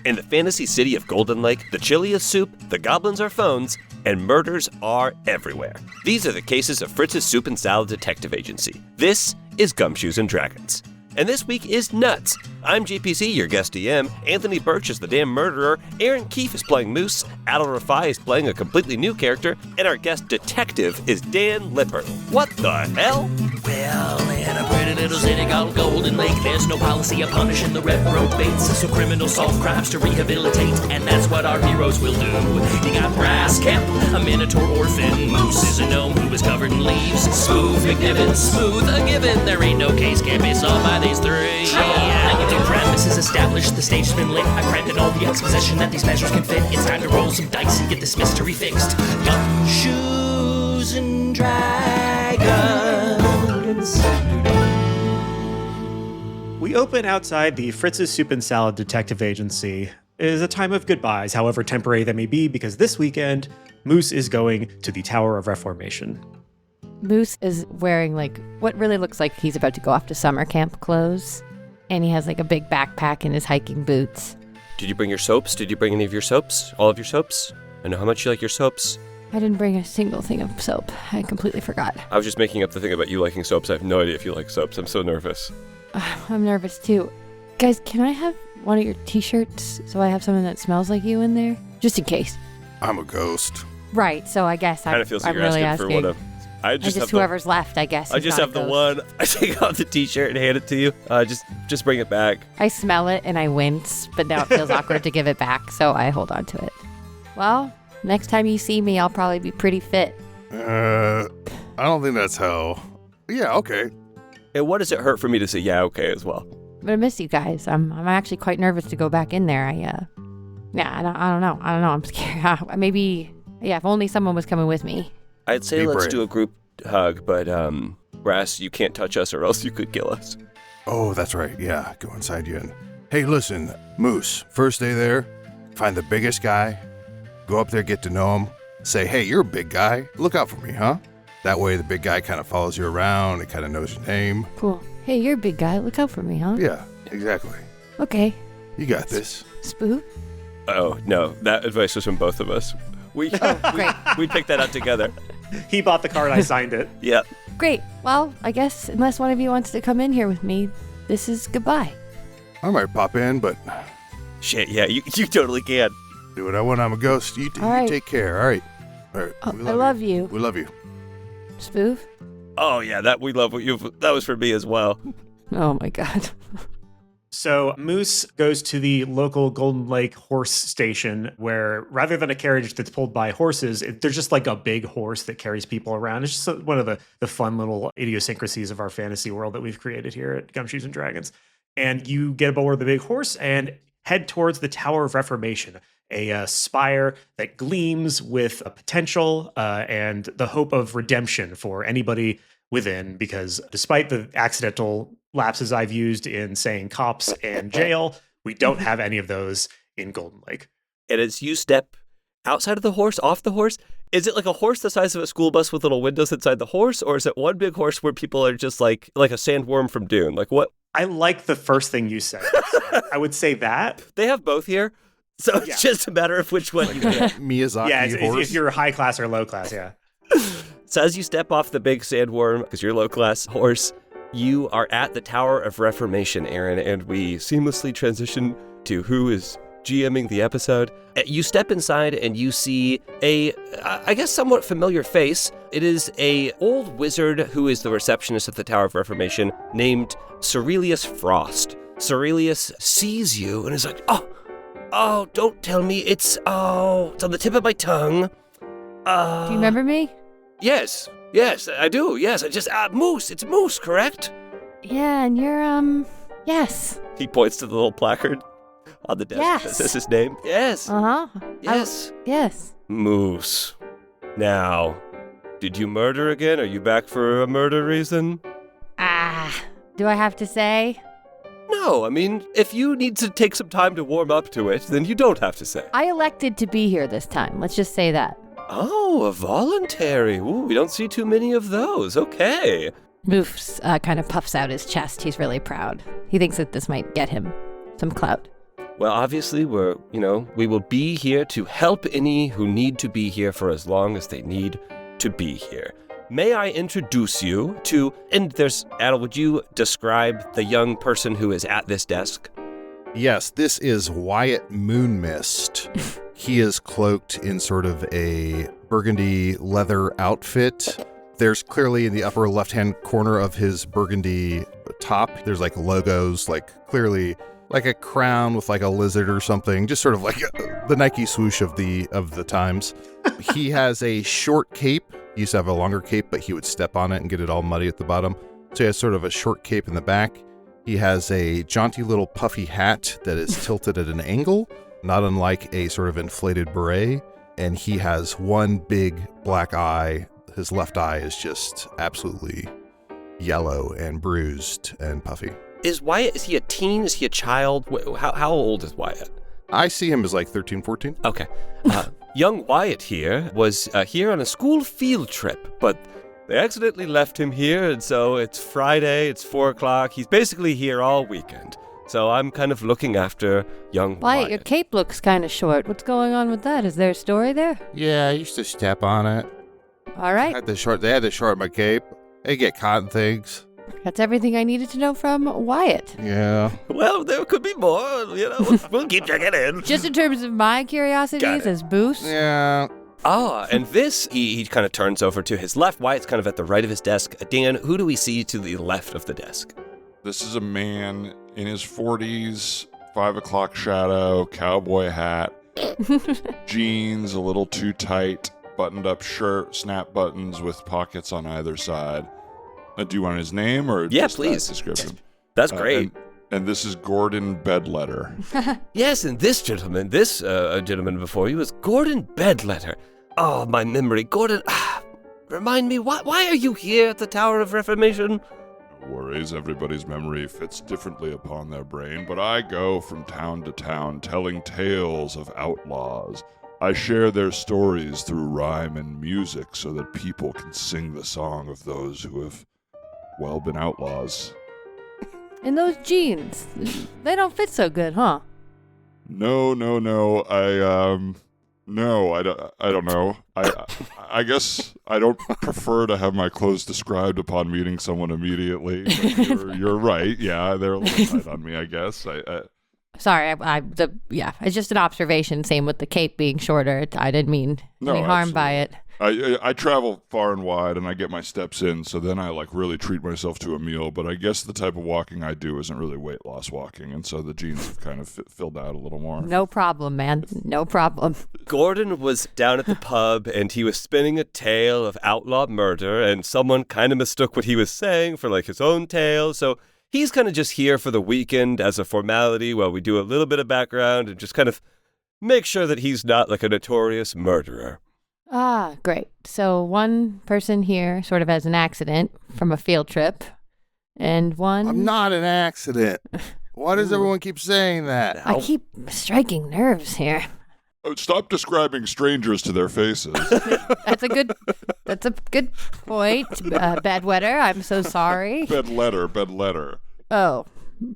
In the fantasy city of Golden Lake, the chili is soup, the goblins are phones, and murders are everywhere. These are the cases of Fritz's Soup and Salad Detective Agency. This is Gumshoes and Dragons. And this week is nuts. I'm JPC, your guest DM. Anthony Burch is the damn murderer. Erin Keif is playing Moose. Adil Rafai is playing a completely new character. And our guest detective is Dan Lippert. What the hell? Well, in a pretty little city called Golden Lake, there's no policy of punishing the reprobates. So criminals solve crimes to rehabilitate, and that's what our heroes will do. You got Brass Kemp, a Minotaur orphan. Moose is a gnome who is covered in leaves. Smooth McNiven, smooth a given. There ain't no case can't be solved by these three. And the premise is established, the stage's been lit. I granted all the exposition that these measures can fit. It's time to roll some dice and get this mystery fixed. Gumshoes and Dragons. We open outside the Fritz's Soup and Salad Detective Agency. It is a time of goodbyes, however temporary they may be, because this weekend, Moose is going to the Tower of Reformation. Moose is wearing what really looks like he's about to go off to summer camp clothes. And he has a big backpack and his hiking boots. Did you bring your soaps? Did you bring any of your soaps? All of your soaps? I know how much you like your soaps. I didn't bring a single thing of soap. I completely forgot. I was just making up the thing about you liking soaps. I have no idea if you like soaps. I'm so nervous. I'm nervous too. Guys, can I have one of your t-shirts so I have something that smells like you in there? Just in case. I'm a ghost. Right, so I guess kind of feels like I'm you're really asking for one of... I just have whoever's left, I guess. I just have the one. I take out the t-shirt and hand it to you. Just bring it back. I smell it and I wince, but now it feels awkward to give it back, so I hold on to it. Well, next time you see me, I'll probably be pretty fit. I don't think that's how... Yeah, okay. And what does it hurt for me to say yeah, okay as well? But I miss you guys. I'm actually quite nervous to go back in there. I don't know. I'm scared. Maybe, if only someone was coming with me. I'd say let's do a group hug, but Brass, you can't touch us or else you could kill us. Oh, that's right. Yeah, go inside you. And hey, listen, Moose, first day there, find the biggest guy, go up there, get to know him, say, hey, you're a big guy, look out for me, huh? That way the big guy kind of follows you around, he kind of knows your name. Cool. Hey, you're a big guy, look out for me, huh? Yeah, exactly. Okay. You got this. Spook? Oh, no, that advice was from both of us. We picked that out together. He bought the card, I signed it. Yep. Great. Well, I guess unless one of you wants to come in here with me, this is goodbye. I might pop in, but... Shit, yeah, you totally can. Do what I want, I'm a ghost. You take care, all right? All right. I love you. We love you. Spoof? Oh, yeah, we love what that was for me as well. Oh, my God. So Moose goes to the local Golden Lake horse station where rather than a carriage that's pulled by horses, there's just a big horse that carries people around. It's just one of the fun little idiosyncrasies of our fantasy world that we've created here at Gumshoes and Dragons. And you get aboard the big horse and head towards the Tower of Reformation, a spire that gleams with a potential and the hope of redemption for anybody within, because despite the accidental lapses I've used in saying cops and jail, we don't have any of those in Golden Lake. And as you step outside of the horse, off the horse, is it like a horse the size of a school bus with little windows inside the horse? Or is it one big horse where people are just like a sandworm from Dune? Like what? I like the first thing you said. I would say that. They have both here. So it's just a matter of which one you get. Miyazaki horse. If you're high class or low class, yeah. So as you step off the big sandworm, because you're low class horse, you are at the Tower of Reformation, Erin, and we seamlessly transition to who is GMing the episode. You step inside and you see I guess somewhat familiar face. It is a old wizard who is the receptionist at the Tower of Reformation named Cerelius Frost. Cerelius sees you and is like, oh, don't tell me. It's on the tip of my tongue. Do you remember me? Yes, I do. Yes, I just, Moose. It's Moose, correct? Yeah, and you're, yes. He points to the little placard on the desk. Yes. That says his name. Yes. Uh-huh. Yes. Yes. Moose. Now, did you murder again? Are you back for a murder reason? Do I have to say? No, I mean, if you need to take some time to warm up to it, then you don't have to say. I elected to be here this time. Let's just say that. Oh, a voluntary. Ooh, we don't see too many of those. Okay. Moose kind of puffs out his chest. He's really proud. He thinks that this might get him some clout. Well, obviously, we will be here to help any who need to be here for as long as they need to be here. May I introduce you to, and Adel, would you describe the young person who is at this desk? Yes, this is Wyatt Moonmist. He is cloaked in sort of a burgundy leather outfit. There's clearly in the upper left-hand corner of his burgundy top, there's like logos, like clearly like a crown with like a lizard or something, just sort of like the Nike swoosh of the times. He has a short cape. He used to have a longer cape, but he would step on it and get it all muddy at the bottom. So he has sort of a short cape in the back. He has a jaunty little puffy hat that is tilted at an angle, not unlike a sort of inflated beret. And he has one big black eye. His left eye is just absolutely yellow and bruised and puffy. Is he a teen? Is he a child? How old is Wyatt? I see him as like 13, 14. Okay. Young Wyatt here was here on a school field trip, but they accidentally left him here, and so it's Friday, it's 4 o'clock. He's basically here all weekend. So I'm kind of looking after young Wyatt. Your cape looks kind of short. What's going on with that? Is there a story there? Yeah, I used to step on it. All right. They had to short my cape. They get caught in things. That's everything I needed to know from Wyatt. Yeah. Well, there could be more, we'll keep checking in. Just in terms of my curiosities as Boost. Yeah. And this, he kind of turns over to his left. Wyatt's kind of at the right of his desk. Dan, who do we see to the left of the desk? This is a man in his 40s, 5 o'clock shadow, cowboy hat, jeans a little too tight, buttoned up shirt, snap buttons with pockets on either side. Do you want his name or just please. That description? That's great. And this is Gordon Bedletter. Yes, and this gentleman before you is Gordon Bedletter. Oh, my memory. Gordon, remind me, why are you here at the Tower of Reformation? No worries, everybody's memory fits differently upon their brain, but I go from town to town telling tales of outlaws. I share their stories through rhyme and music so that people can sing the song of those who have, been outlaws. And those jeans, they don't fit so good, huh? No. I don't know. I guess I don't prefer to have my clothes described upon meeting someone immediately. But you're right. Yeah, they're a little tight on me, I guess. Sorry, it's just an observation. Same with the cape being shorter. I didn't mean any harm by it. I travel far and wide, and I get my steps in, so then I really treat myself to a meal. But I guess the type of walking I do isn't really weight loss walking, and so the jeans have kind of filled out a little more. No problem, man. No problem. Gordon was down at the pub, and he was spinning a tale of outlaw murder, and someone kind of mistook what he was saying for his own tale, so he's kind of just here for the weekend as a formality while we do a little bit of background and just kind of make sure that he's not a notorious murderer. Ah, great. So one person here sort of has an accident from a field trip, and one... I'm not an accident. Why does everyone keep saying that? I keep striking nerves here. Oh, stop describing strangers to their faces. That's a good point. Bedwetter, I'm so sorry. Bedletter. Oh,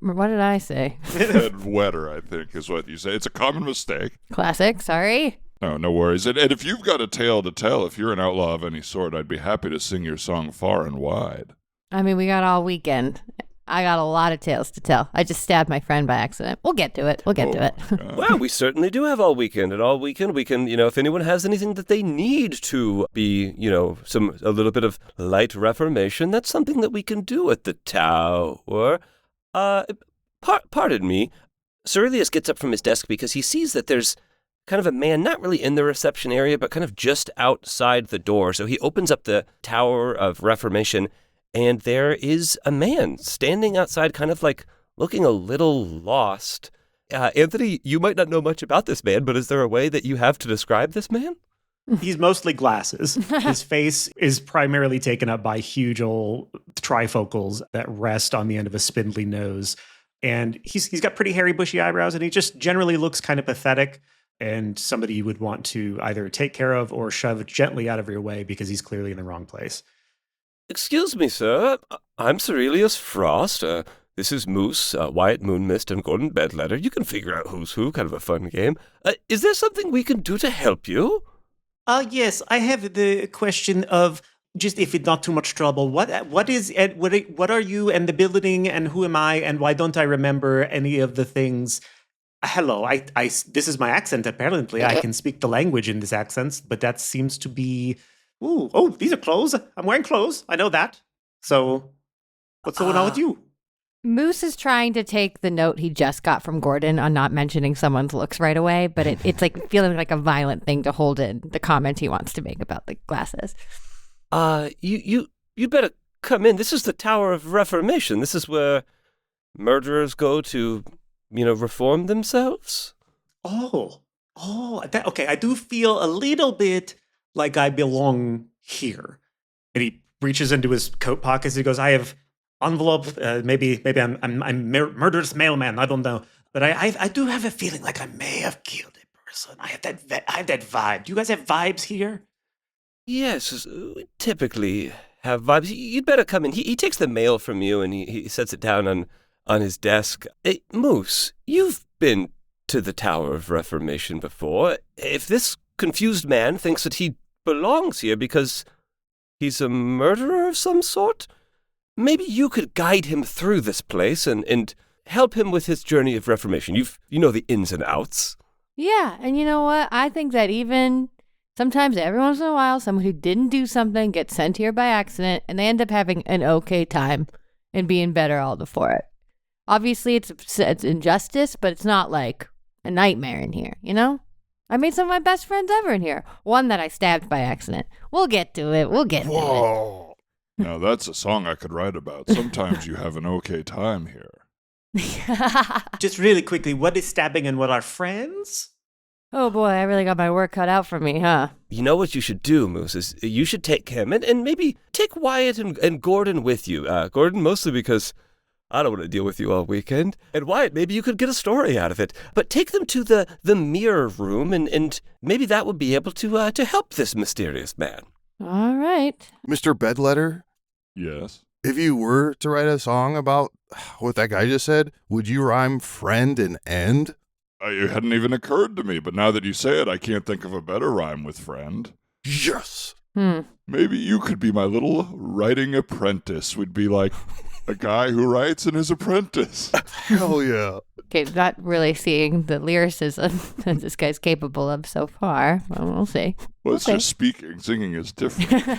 what did I say? Bedwetter, I think, is what you say. It's a common mistake. Classic, sorry. No worries. And if you've got a tale to tell, if you're an outlaw of any sort, I'd be happy to sing your song far and wide. I mean, we got all weekend. I got a lot of tales to tell. I just stabbed my friend by accident. We'll get to it. Well, we certainly do have all weekend. And all weekend we can, if anyone has anything that they need to be, a little bit of light reformation, that's something that we can do at the tower. Pardon me. Cerilius gets up from his desk because he sees that there's kind of a man, not really in the reception area, but kind of just outside the door. So he opens up the Tower of Reformation, and there is a man standing outside, kind of looking a little lost. Anthony, you might not know much about this man, but is there a way that you have to describe this man? He's mostly glasses. His face is primarily taken up by huge old trifocals that rest on the end of a spindly nose. And he's got pretty hairy, bushy eyebrows, and he just generally looks kind of pathetic and somebody you would want to either take care of or shove gently out of your way because he's clearly in the wrong place. Excuse me, sir. I'm Cerilius Frost. This is Moose, Wyatt Moonmist, and Golden Bedletter. You can figure out who's who, kind of a fun game. Is there something we can do to help you? Yes, I have the question of, just if it's not too much trouble, what are you and the building and who am I and why don't I remember any of the things? Hello, this is my accent apparently. I can speak the language in this accent, but that seems to be, these are clothes. I'm wearing clothes. I know that. So what's going on with you? Moose is trying to take the note he just got from Gordon on not mentioning someone's looks right away, but it's like feeling like a violent thing to hold in the comment he wants to make about the glasses. You better come in. This is the Tower of Reformation. This is where murderers go to, reform themselves. Okay. I do feel a little bit like I belong here. And he reaches into his coat pockets. He goes, I have envelope. Maybe I'm murderous mailman. I don't know, but I do have a feeling like I may have killed a person. I have that vibe. Do you guys have vibes here? Yes, we typically have vibes. You'd better come in. He takes the mail from you and he sets it down on his desk. Hey, Moose, you've been to the Tower of Reformation before. If this confused man thinks that he belongs here because he's a murderer of some sort, maybe you could guide him through this place and help him with his journey of reformation. You know the ins and outs. Yeah, and you know what? I think that even sometimes, every once in a while, someone who didn't do something gets sent here by accident, and they end up having an okay time and being better all for it. Obviously, it's injustice, but it's not like a nightmare in here, I made some of my best friends ever in here. One that I stabbed by accident. We'll get to it. Whoa. Now, that's a song I could write about. Sometimes you have an okay time here. Just really quickly, what is stabbing and what are friends? Oh boy, I really got my work cut out for me, huh? You know what you should do, Moose, is you should take him and maybe take Wyatt and Gordon with you. Gordon, mostly because I don't want to deal with you all weekend. And Wyatt, maybe you could get a story out of it. But take them to the mirror room and maybe that would be able to help this mysterious man. All right. Mr. Bedletter? Yes? If you were to write a song about what that guy just said, would you rhyme friend and end? It hadn't even occurred to me, but now that you say it, I can't think of a better rhyme with friend. Yes! Maybe you could be my little writing apprentice. Would be like a guy who writes and his apprentice. Hell yeah. Okay, not really seeing the lyricism that this guy's capable of so far. Well, we'll see. Well, it's just speaking. Singing is different.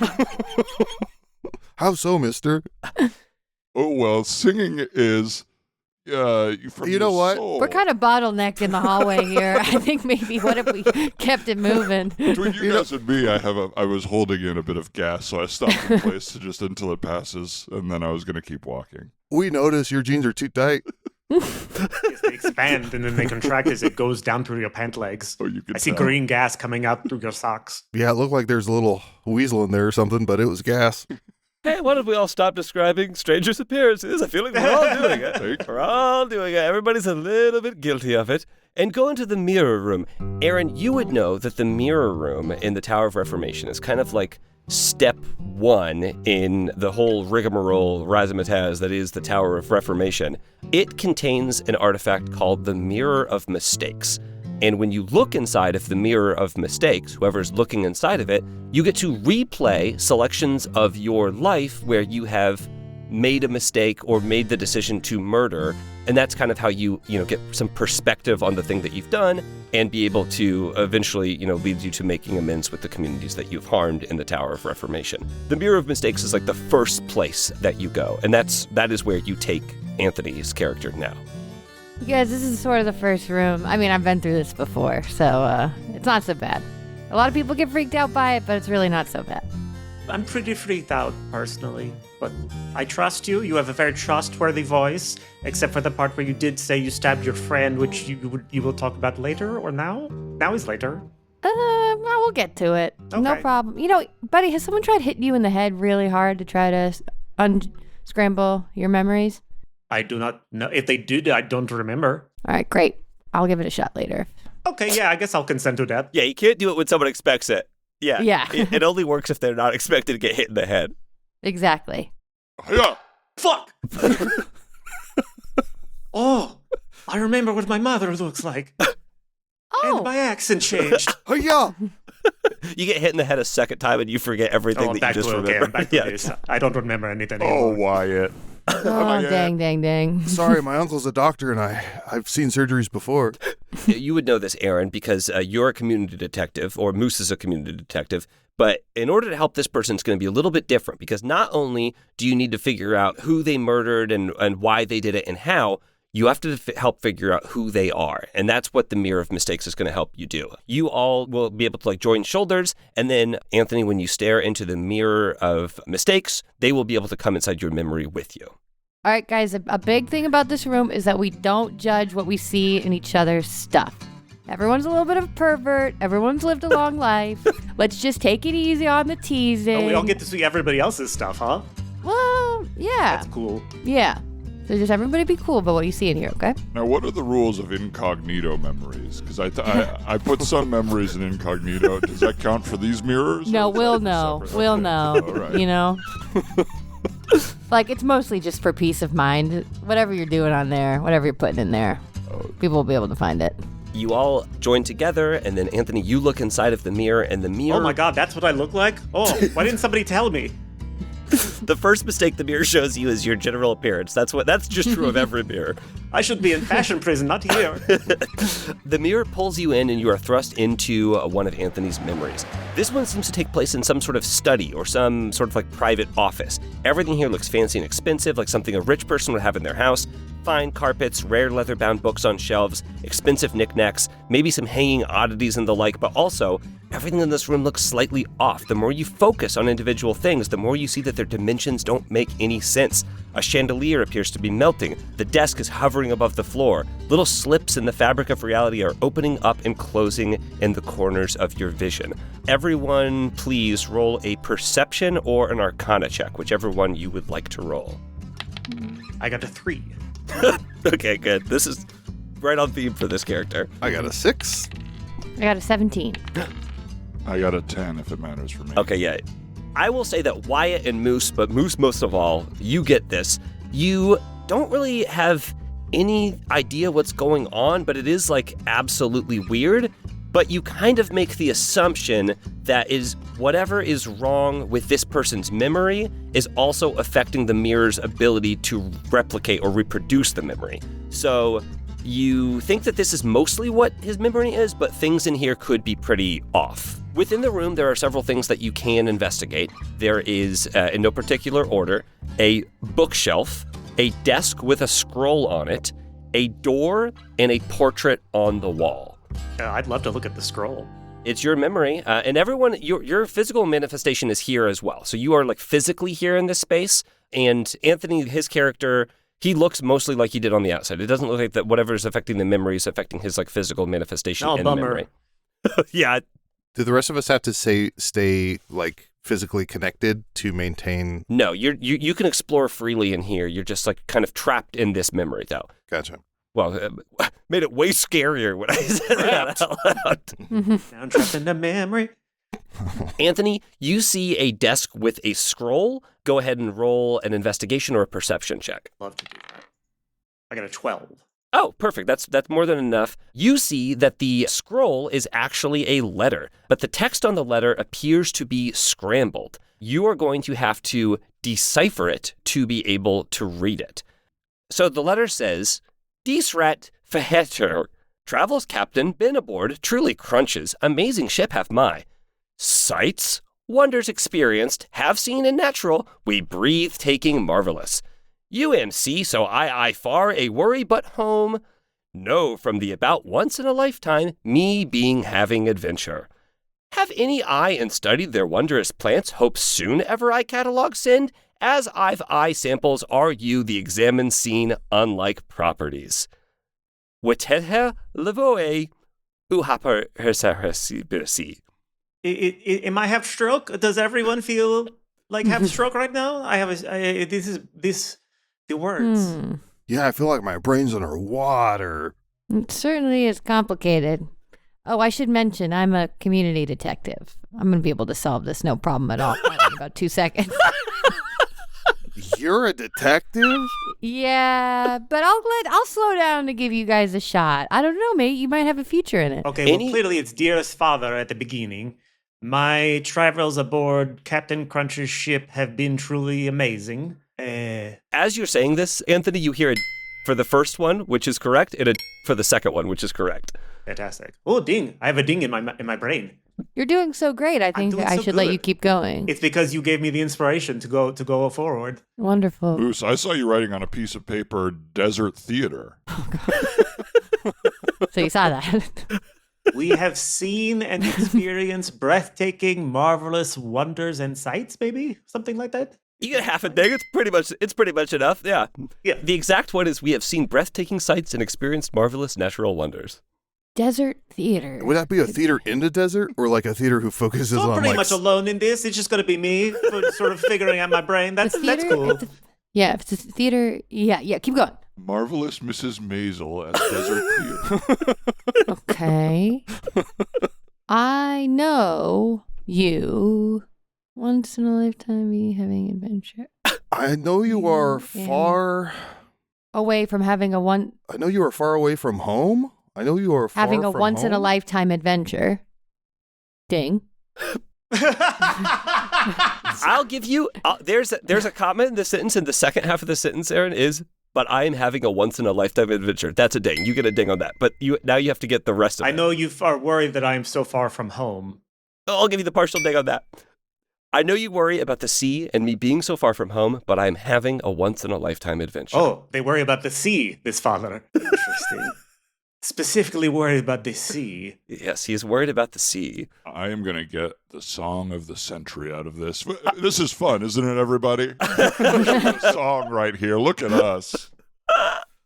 How so, mister? Oh, well, singing is, from you know what? Soul. We're kind of bottlenecked in the hallway here. I think maybe what if we kept it moving? Between you guys and me, I was holding in a bit of gas, so I stopped in place just until it passes, and then I was going to keep walking. We notice your jeans are too tight. Yes, they expand and then they contract as it goes down through your pant legs. Oh, you can I see tell. green gas coming out through your socks. Yeah, it looked like there's a little weasel in there or something, but it was gas. Hey, why don't we all stop describing strangers' appearances? I feel like we're all doing it. We're all doing it. Everybody's a little bit guilty of it. And go into the mirror room. Erin, you would know that the mirror room in the Tower of Reformation is kind of like step one in the whole rigmarole razzmatazz that is the Tower of Reformation. It contains an artifact called the Mirror of Mistakes. And when you look inside of the Mirror of Mistakes, whoever's looking inside of it, you get to replay selections of your life where you have made a mistake or made the decision to murder. And that's kind of how you get some perspective on the thing that you've done and be able to eventually, lead you to making amends with the communities that you've harmed in the Tower of Reformation. The Mirror of Mistakes is like the first place that you go. And that is where you take Anthony's character now. You guys, this is sort of the first room. I mean, I've been through this before, so it's not so bad. A lot of people get freaked out by it, but it's really not so bad. I'm pretty freaked out, personally. But I trust you. You have a very trustworthy voice, except for the part where you did say you stabbed your friend, which you will talk about later, or now? Now is later. Well, we'll get to it. Okay. No problem. Buddy, has someone tried hitting you in the head really hard to try to unscramble your memories? I do not know. If they did, I don't remember. All right, great. I'll give it a shot later. Okay, yeah, I guess I'll consent to that. Yeah, you can't do it when someone expects it. Yeah. Yeah. It only works if they're not expected to get hit in the head. Exactly. Yeah. Fuck! Oh, I remember what my mother looks like. And my accent changed. Hiya! You get hit in the head a second time and you forget everything that you back just to remember. back to this. I don't remember anything Oh, anymore. Wyatt. Oh, dang. Sorry, my uncle's a doctor and I've seen surgeries before. You would know this, Erin, because you're a community detective, or Moose is a community detective. But in order to help this person, it's going to be a little bit different, because not only do you need to figure out who they murdered and why they did it and how, you have to help figure out who they are. And that's what the Mirror of Mistakes is going to help you do. You all will be able to join shoulders. And then, Anthony, when you stare into the Mirror of Mistakes, they will be able to come inside your memory with you. All right, guys, a big thing about this room is that we don't judge what we see in each other's stuff. Everyone's a little bit of a pervert. Everyone's lived a long life. Let's just take it easy on the teasing. Oh, we all get to see everybody else's stuff, huh? Well, yeah. That's cool. Yeah. So just everybody be cool about what you see in here, okay? Now, what are the rules of incognito memories? Because I put some memories in incognito. Does that count for these mirrors? No, or is we'll that know. separate? We'll Okay. know. All right. You know? It's mostly just for peace of mind. Whatever you're doing on there, whatever you're putting in there, people will be able to find it. You all join together, and then, Anthony, you look inside of the mirror, and the mirror... Oh my God, that's what I look like? Oh, why didn't somebody tell me? The first mistake the mirror shows you is your general appearance. That's just true of every mirror. I should be in fashion prison, not here. The mirror pulls you in and you are thrust into one of Anthony's memories. This one seems to take place in some sort of study or some sort of private office. Everything here looks fancy and expensive, like something a rich person would have in their house. Fine carpets, rare leather-bound books on shelves, expensive knickknacks, maybe some hanging oddities and the like, but also everything in this room looks slightly off. The more you focus on individual things, the more you see that their dimensions don't make any sense. A chandelier appears to be melting. The desk is hovering above the floor. Little slips in the fabric of reality are opening up and closing in the corners of your vision. Everyone, please roll a perception or an arcana check, whichever one you would like to roll. I got a 3. Okay, good. This is right on theme for this character. I got a 6. I got a 17. I got a 10 if it matters for me. Okay, yeah. I will say that Wyatt and Moose, but Moose most of all, you get this. You don't really have any idea what's going on, but it is absolutely weird. But you kind of make the assumption that whatever is wrong with this person's memory is also affecting the mirror's ability to replicate or reproduce the memory. So you think that this is mostly what his memory is, but things in here could be pretty off. Within the room, there are several things that you can investigate. There is, in no particular order, a bookshelf, a desk with a scroll on it, a door, and a portrait on the wall. I'd love to look at the scroll. It's your memory, and everyone, your physical manifestation is here as well. So you are physically here in this space, and Anthony, his character, he looks mostly like he did on the outside. It doesn't look like that whatever is affecting the memory is affecting his physical manifestation in the memory. Yeah. Do the rest of us have to stay physically connected to maintain? No, you can explore freely in here. You're just kind of trapped in this memory, though. Gotcha. Well, made it way scarier when I said that out loud. Now I'm trapped in the memory. Anthony, you see a desk with a scroll. Go ahead and roll an investigation or a perception check. Love to do that. I got a 12. Oh, perfect. That's more than enough. You see that the scroll is actually a letter, but the text on the letter appears to be scrambled. You are going to have to decipher it to be able to read it. So the letter says, Dies rat verheter. Travels captain, been aboard, truly crunches, amazing ship have my. Sights, wonders experienced, have seen and natural, we breathe taking marvelous. UMC, so I far, a worry but home. No, from the about once in a lifetime, me being having adventure. Have any eye and studied their wondrous plants, hope soon ever I catalog send, as I've eye samples are you the examined scene unlike properties. Wetehe levoe, uhaper herseresi. Am I have stroke? Does everyone feel like have stroke right now? I have the words. Yeah, I feel like my brain's underwater. It certainly is complicated. Oh, I should mention, I'm a community detective. I'm going to be able to solve this no problem at all in about 2 seconds. You're a detective? Yeah, but I'll slow down to give you guys a shot. I don't know, mate. You might have a future in it. Okay, well, clearly it's dearest father at the beginning. My travels aboard Captain Cruncher's ship have been truly amazing. As you're saying this, Anthony, you hear a for the first one, which is correct, and a for the second one, which is correct. Fantastic. Oh, ding. I have a ding in my brain. You're doing so great. I think I should let you keep going. It's because you gave me the inspiration to go forward. Wonderful. Moose, I saw you writing on a piece of paper, Desert Theater. So you saw that. We have seen and experienced breathtaking, marvelous wonders and sights, maybe? Something like that? You get half a thing. It's pretty much enough. Yeah. The exact one is we have seen breathtaking sights and experienced marvelous natural wonders. Desert theater. Would that be a theater in the desert, or like a theater who focuses I'm on pretty much alone in this. It's just going to be me sort of figuring out my brain. That's cool. If it's a theater, yeah, keep going. Marvelous Mrs. Maisel at Desert Theater. Okay. I know you. Once in a lifetime be having adventure. I know you are far away from having a one. I know you are far away from home. I know you are far having a from once in a home. lifetime adventure. Ding. I'll give you. There's a comment in the sentence in the second half of the sentence, Erin, is, but I am having a once in a lifetime adventure. That's a ding. You get a ding on that. But now you have to get the rest of it. I know you are worried that I am so far from home. I'll give you the partial ding on that. I know you worry about the sea and me being so far from home, but I'm having a once in a lifetime adventure. Oh, they worry about the sea, this father. Interesting. Specifically worried about the sea. Yes, he is worried about the sea. I am going to get the song of the century out of this. This is fun, isn't it, everybody? A song right here. Look at us.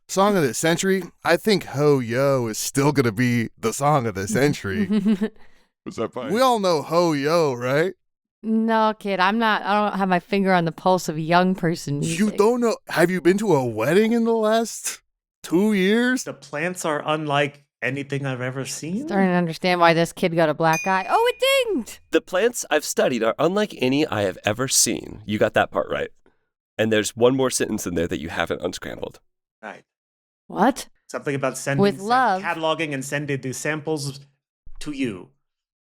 Song of the century? I think Ho Yo is still going to be the song of the century. Was that fine? We all know Ho Yo, right? No, kid, I don't have my finger on the pulse of young person music. You don't know? Have you been to a wedding in the last 2 years? The plants are unlike anything I've ever seen. Starting to understand why this kid got a black eye. Oh, it dinged! The plants I've studied are unlike any I have ever seen. You got that part right. And there's one more sentence in there that you haven't unscrambled. Right. What? Something about sending With love. cataloging and sending the samples to you.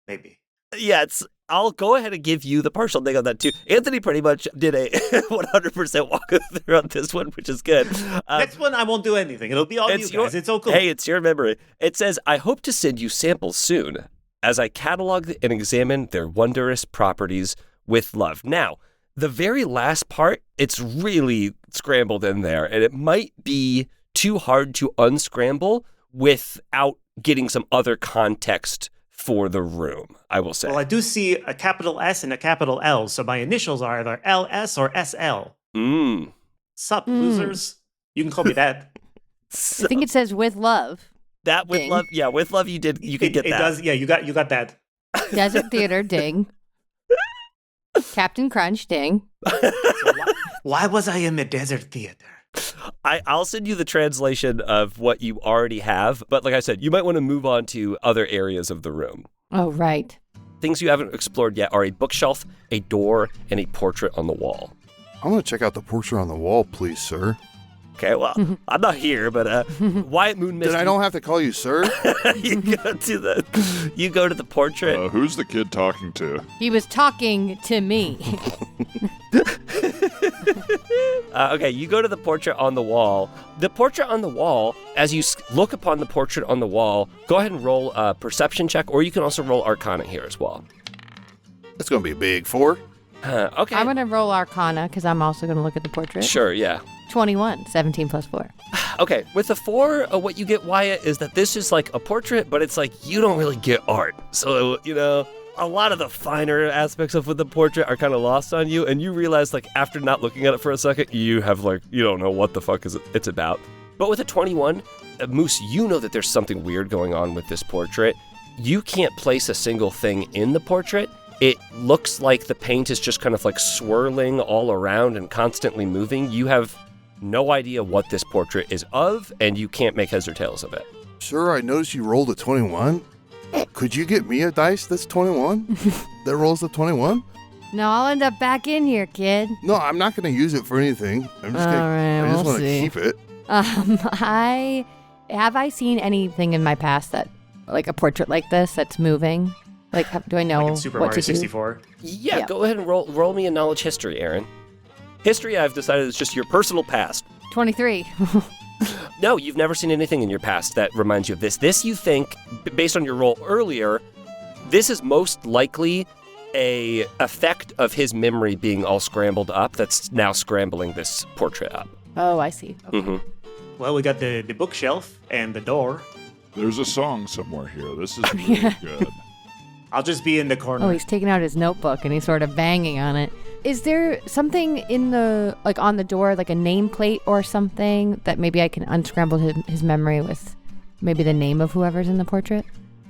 Maybe. Yeah, I'll go ahead and give you the partial ding on that too. Anthony pretty much did a 100% walkthrough on this one, which is good. Next one, I won't do anything. It'll be all you guys. It's so cool. Hey, it's your memory. It says, I hope to send you samples soon as I catalog and examine their wondrous properties with love. Now, the very last part, it's really scrambled in there, and it might be too hard to unscramble without getting some other context for the room, I will say. Well, I do see a capital S and a capital L, so my initials are either LS or SL. Sup, losers? You can call me that. I think it says with love. That with ding. love, yeah, with love you could get that. It does, yeah, you got that. Desert theater, ding. Captain Crunch, ding. So why was I in the desert theater? I'll send you the translation of what you already have, but like I said, you might want to move on to other areas of the room. Oh, right. Things you haven't explored yet are a bookshelf, a door, and a portrait on the wall. I want to check out the portrait on the wall, please, sir. Okay, well, I'm not here, but Wyatt Moon Mist. Then I don't have to call you sir? you go to the portrait. Who's the kid talking to? He was talking to me. Okay, you go to the portrait on the wall. The portrait on the wall, as you look upon the portrait on the wall, go ahead and roll a perception check, or you can also roll Arcana here as well. It's going to be a big 4. Okay. I'm going to roll Arcana because I'm also going to look at the portrait. Sure, yeah. 21, 17 plus 4. Okay, with the 4, what you get, Wyatt, is that this is like a portrait, but it's like you don't really get art. So, a lot of the finer aspects of the portrait are kind of lost on you, and you realize, like, after not looking at it for a second, you don't know what the fuck it's about. But with a 21, Moose, you know that there's something weird going on with this portrait. You can't place a single thing in the portrait. It looks like the paint is just kind of like swirling all around and constantly moving. You have no idea what this portrait is of, and you can't make heads or tails of it. Sir, I noticed you rolled a 21. Could you get me a dice that's 21? That rolls a 21? No, I'll end up back in here, kid. No, I'm not going to use it for anything. I just want to keep it. Have I seen anything in my past that, like a portrait like this that's moving? Like, do I know Like in Super what Mario to 64? Yeah, Yeah. go ahead and roll me a knowledge history, Aaron. History, I've decided, is just your personal past. do? 23. No, you've never seen anything in your past that reminds you of this. This, you think, based on your role earlier, this is most likely a effect of his memory being all scrambled up that's now scrambling this portrait up. Oh, I see. Okay. Mm-hmm. Well, we got the bookshelf and the door. There's a song somewhere here. This is really good. I'll just be in the corner. Oh, he's taking out his notebook and he's sort of banging on it. Is there something in the, like on the door, like a nameplate or something that maybe I can unscramble his memory with maybe the name of whoever's in the portrait?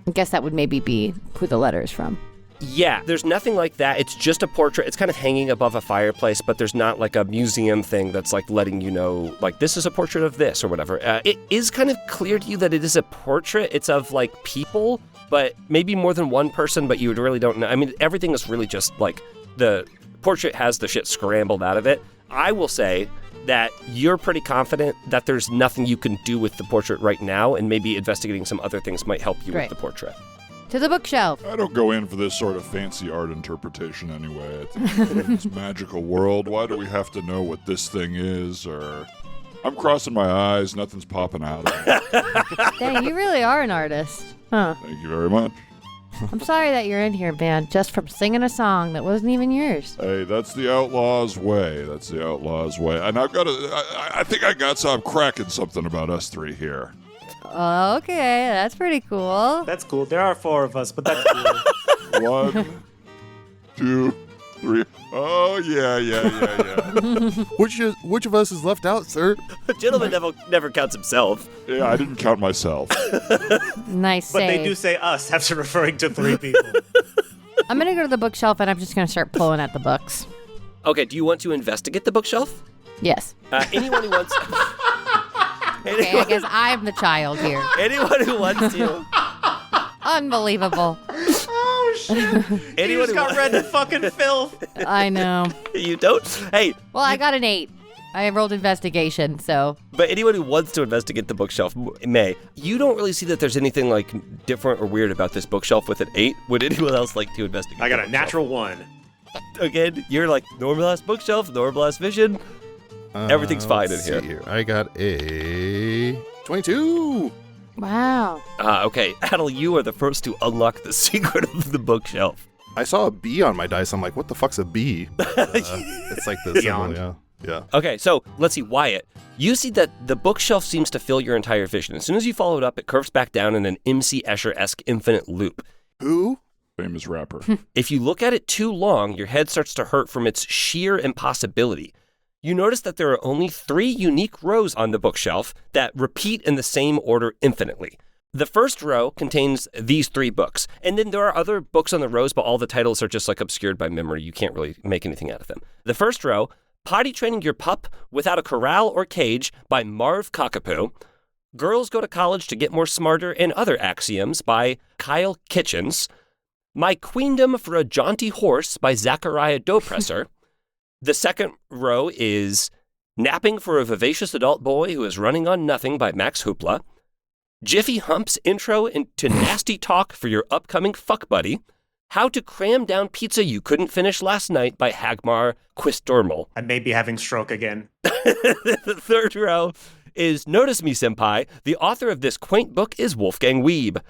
I guess that would maybe be who the letter is from. Yeah, there's nothing like that. It's just a portrait. It's kind of hanging above a fireplace, but there's not like a museum thing that's like letting you know, like, this is a portrait of this or whatever. It is kind of clear to you that it is a portrait. It's of like people, but maybe more than one person, but you really don't know. I mean, everything is really just like the portrait has the shit scrambled out of it. I will say that you're pretty confident that there's nothing you can do with the portrait right now, and maybe investigating some other things might help you Great. with the portrait. To the bookshelf. I don't go in for this sort of fancy art interpretation anyway. It's this magical world. Why do we have to know what this thing is? Or I'm crossing my eyes. Nothing's popping out of it. Dang, you really are an artist. Huh. Thank you very much. I'm sorry that you're in here, man, just from singing a song that wasn't even yours. Hey, that's the outlaw's way. That's the outlaw's way. And I've got I think I got some cracking something about us three here. Okay, that's pretty cool. That's cool. There are 4 of us, but that's cool. 1, 2, 3. Oh, yeah. Which of us is left out, sir? A gentleman never counts himself. Yeah, I didn't count myself. Nice But save. they do say us after referring to 3 people. I'm going to go to the bookshelf and I'm just going to start pulling at the books. Okay, do you want to investigate the bookshelf? Yes. Anyone who wants... Okay, I guess I'm the child here. Anyone who wants to... Unbelievable. Oh, shit. You Anyone just who got read to fucking filth. I know. You don't? Hey, Well, I got an 8. I rolled investigation, so. but anyone who wants to investigate the bookshelf may. You don't really see that there's anything like different or weird about this bookshelf with an 8. Would anyone else like to investigate? I got the a bookshelf? natural 1. Again, you're like normal-ass bookshelf, normal-ass vision. Everything's fine in Let's here. see I got a 22. Wow. Okay, Adel, you are the first to unlock the secret of the bookshelf. I saw a B on my dice. I'm like, what the fuck's a B? It's like the symbol, Beyond. yeah. Okay, so let's see, Wyatt. You see that the bookshelf seems to fill your entire vision. As soon as you follow it up, it curves back down in an MC Escher-esque infinite loop. Who? Famous rapper. If you look at it too long, your head starts to hurt from its sheer impossibility. You notice that there are only 3 unique rows on the bookshelf that repeat in the same order infinitely. The first row contains these 3 books, and then there are other books on the rows, but all the titles are just like obscured by memory. You can't really make anything out of them. The first row, Potty Training Your Pup Without a Corral or Cage by Marv Cockapoo. Girls Go to College to Get More Smarter and Other Axioms by Kyle Kitchens. My Queendom for a Jaunty Horse by Zachariah Dopresser. The second row is Napping for a Vivacious Adult Boy Who is Running on Nothing by Max Hoopla. Jiffy Hump's Intro into Nasty Talk for Your Upcoming Fuck Buddy. How to Cram Down Pizza You Couldn't Finish Last Night by Hagmar Quistormal. I may be having stroke again. The third row is Notice Me, Senpai. The author of this quaint book is Wolfgang Wiebe.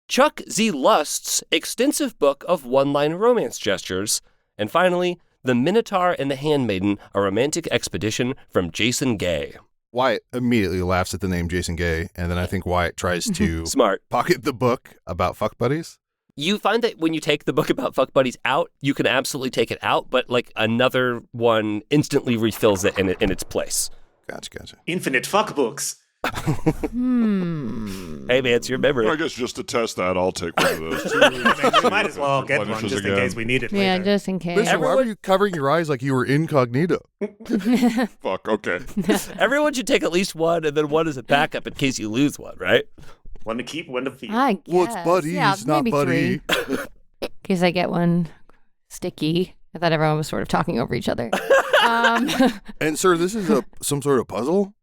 Chuck Z. Lust's extensive book of one-line romance gestures. And finally, The Minotaur and the Handmaiden, a romantic expedition from Jason Gay. Wyatt immediately laughs at the name Jason Gay, and then I think Wyatt tries to Smart. pocket the book about fuck buddies. You find that when you take the book about fuck buddies out, you can absolutely take it out, but like another one instantly refills it in its place. Gotcha. Infinite fuck books. Hey man, it's your memory. I guess just to test that, I'll take one of those too. We might as well get one Replenishes just in again. case we need it Yeah, later. just in case. Listen, why were you covering your eyes like you were incognito? Fuck, okay. Everyone should take at least one, and then one as a backup in case you lose one, right? One to keep, one to feed. I guess. Well, it's buddies, yeah, not maybe buddy. 3. In case I get one sticky. I thought everyone was sort of talking over each other. And sir, this is some sort of puzzle?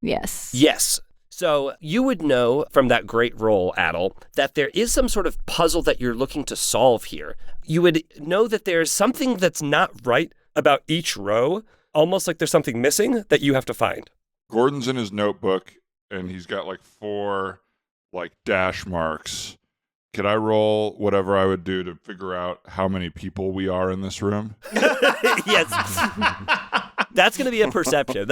Yes. Yes. So you would know from that great roll, Adel, that there is some sort of puzzle that you're looking to solve here. You would know that there's something that's not right about each row, almost like there's something missing that you have to find. Gordon's in his notebook, and he's got like 4 like dash marks. Could I roll whatever I would do to figure out how many people we are in this room? Yes. That's going to be a perception.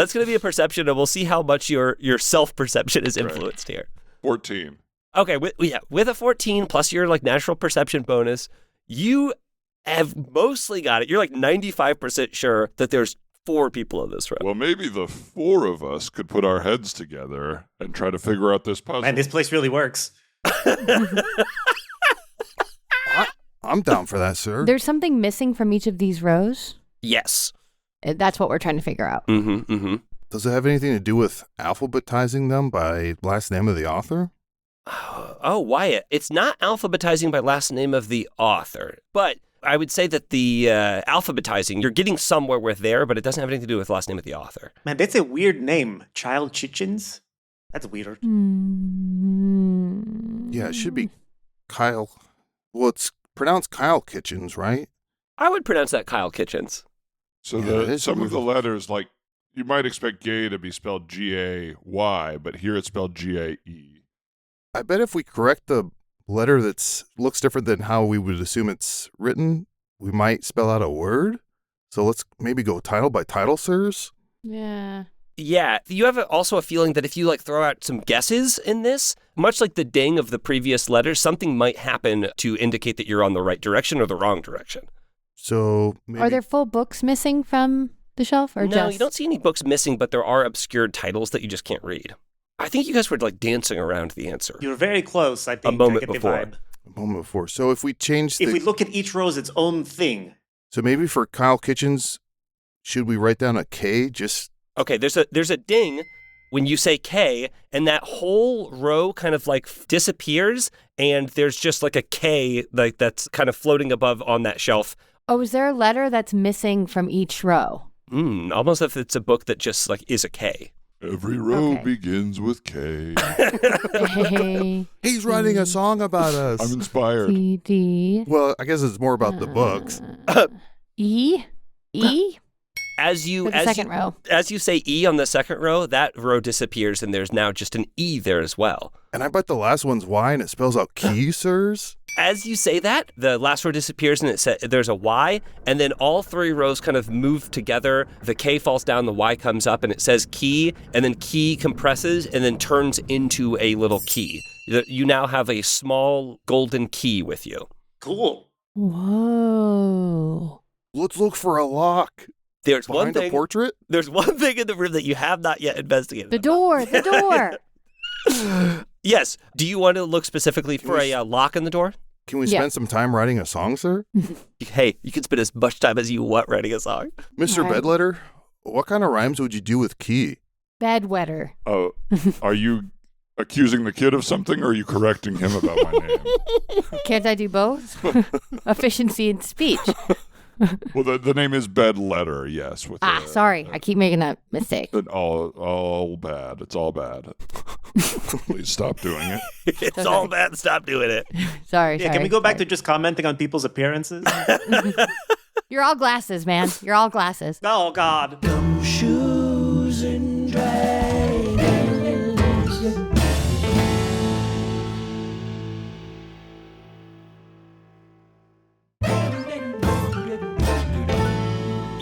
And we'll see how much your self-perception is influenced here. 14. Okay, with a 14 plus your like natural perception bonus, you have mostly got it. You're like 95% sure that there's 4 people in this room. Well, maybe the 4 of us could put our heads together and try to figure out this puzzle. Man, this place really works. I'm down for that, sir. There's something missing from each of these rows. Yes. That's what we're trying to figure out. Mm-hmm, mm-hmm. Does it have anything to do with alphabetizing them by last name of the author? Oh, Wyatt, it's not alphabetizing by last name of the author, but I would say that the alphabetizing, you're getting somewhere with there, but it doesn't have anything to do with last name of the author. Man, that's a weird name. Child Chichens? That's weird. Yeah, it should be Kyle. Well, it's pronounced Kyle Kitchens, right? I would pronounce that Kyle Kitchens. So Yeah, some of the letters, like, you might expect gay to be spelled G-A-Y, but here it's spelled G-A-E. I bet if we correct the letter that looks different than how we would assume it's written, we might spell out a word. So let's maybe go title by title, sirs. Yeah. Yeah, you have also a feeling that if you like throw out some guesses in this, much like the ding of the previous letter, something might happen to indicate that you're on the right direction or the wrong direction. So maybe... Are there full books missing from the shelf or No, just? you don't see any books missing, but there are obscured titles that you just can't read. I think you guys were like dancing around the answer. You're very close, I think. A moment I get the before. vibe. A moment before. So if we change If we look at each row as its own thing. So maybe for Kyle Kitchens, should we write down a K just... Okay, there's a ding when you say K, and that whole row kind of like disappears, and there's just like a K like that's kind of floating above on that shelf. Oh, is there a letter that's missing from each row? Almost if it's a book that just like is a K. Every row Okay. begins with K. A, He's writing a song about us. I'm inspired. C, D. Well, I guess it's more about the books. E? E? As you For the second row. As you say E on the second row, that row disappears, and there's now just an E there as well. And I bet the last one's Y and it spells out key, sirs. As you say that, the last row disappears and there's a Y, and then all 3 rows kind of move together. The K falls down, the Y comes up, and it says key, and then key compresses and then turns into a little key. You now have a small golden key with you. Cool. Whoa. Let's look for a lock. There's Behind a portrait? There's one thing in the room that you have not yet investigated. The door. The door. Yes. Do you want to look specifically for we a lock in the door? Can we Yeah. spend some time writing a song, sir? Hey, you can spend as much time as you want writing a song. Mr. Right. Bedletter, what kind of rhymes would you do with key? Bedwetter. Oh, are you accusing the kid of something, or are you correcting him about my name? Can't I do both? Efficiency in speech. Well, the name is Bedletter, yes. With Sorry. I keep making that mistake. all bad. It's all bad. Please stop doing it. It's all bad. Stop doing it. Sorry. Yeah, can we go back to just commenting on people's appearances? You're all glasses, man. You're all glasses. Oh, God. Shoes and dragons.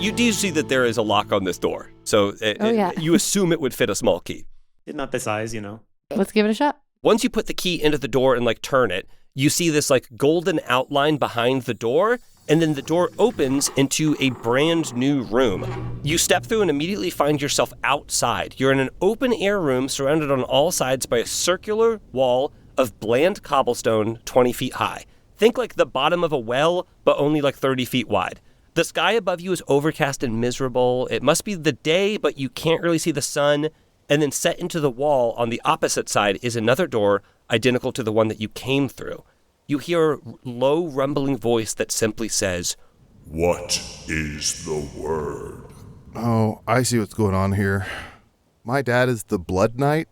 You do see that there is a lock on this door. So yeah. you assume it would fit a small key. Not the size, you know. Let's give it a shot. Once you put the key into the door and like turn it, you see this like golden outline behind the door, and then the door opens into a brand new room. You step through and immediately find yourself outside. You're in an open air room surrounded on all sides by a circular wall of bland cobblestone 20 feet high. Think like the bottom of a well, but only like 30 feet wide. The sky above you is overcast and miserable. It must be the day, but you can't really see the sun. And then set into the wall on the opposite side is another door identical to the one that you came through. You hear a low rumbling voice that simply says, What is the word? Oh, I see what's going on here. My dad is the Blood Knight,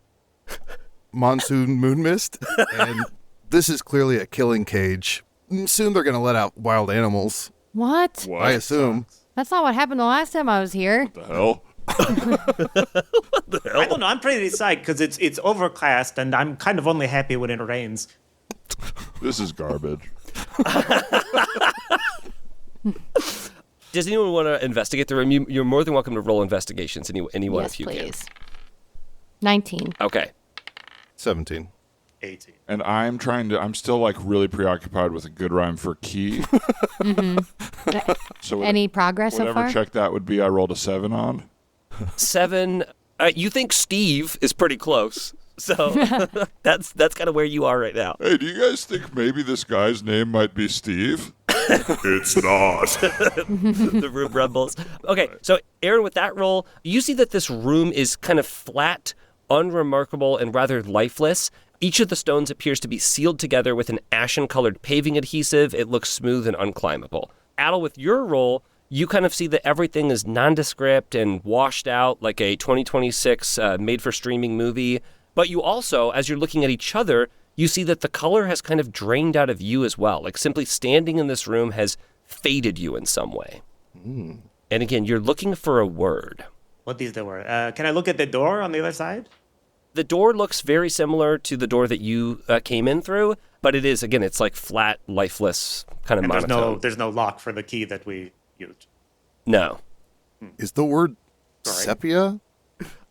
Monsoon Moon Mist, and this is clearly a killing cage. Soon they're going to let out wild animals. What? I assume. That's not what happened the last time I was here. The hell? I don't know. I'm pretty psyched because it's overcast and I'm kind of only happy when it rains. This is garbage. Does anyone want to investigate the room? You're more than welcome to roll investigations, anyone Yes, if you please. 19. can. Okay. 17. 18. And I'm still like really preoccupied with a good rhyme for key. So Any progress so whatever far? check that would be, I rolled a 7 on. 7. You think Steve is pretty close. So that's kind of where you are right now. Hey, do you guys think maybe this guy's name might be Steve? It's not. The room rumbles. Okay, so Erin, with that roll, you see that this room is kind of flat, unremarkable, and rather lifeless. Each of the stones appears to be sealed together with an ashen-colored paving adhesive. It looks smooth and unclimbable. Adel, with your roll, you kind of see that everything is nondescript and washed out like a 2026 made-for-streaming movie. But you also, as you're looking at each other, you see that the color has kind of drained out of you as well. Like simply standing in this room has faded you in some way. And again, you're looking for a word. What is the word? Can I look at the door on the other side? The door looks very similar to the door that you came in through, but it is, again, it's like flat, lifeless, kind of And monotone. there's no lock for the key that we used. No. Is the word Sorry. sepia?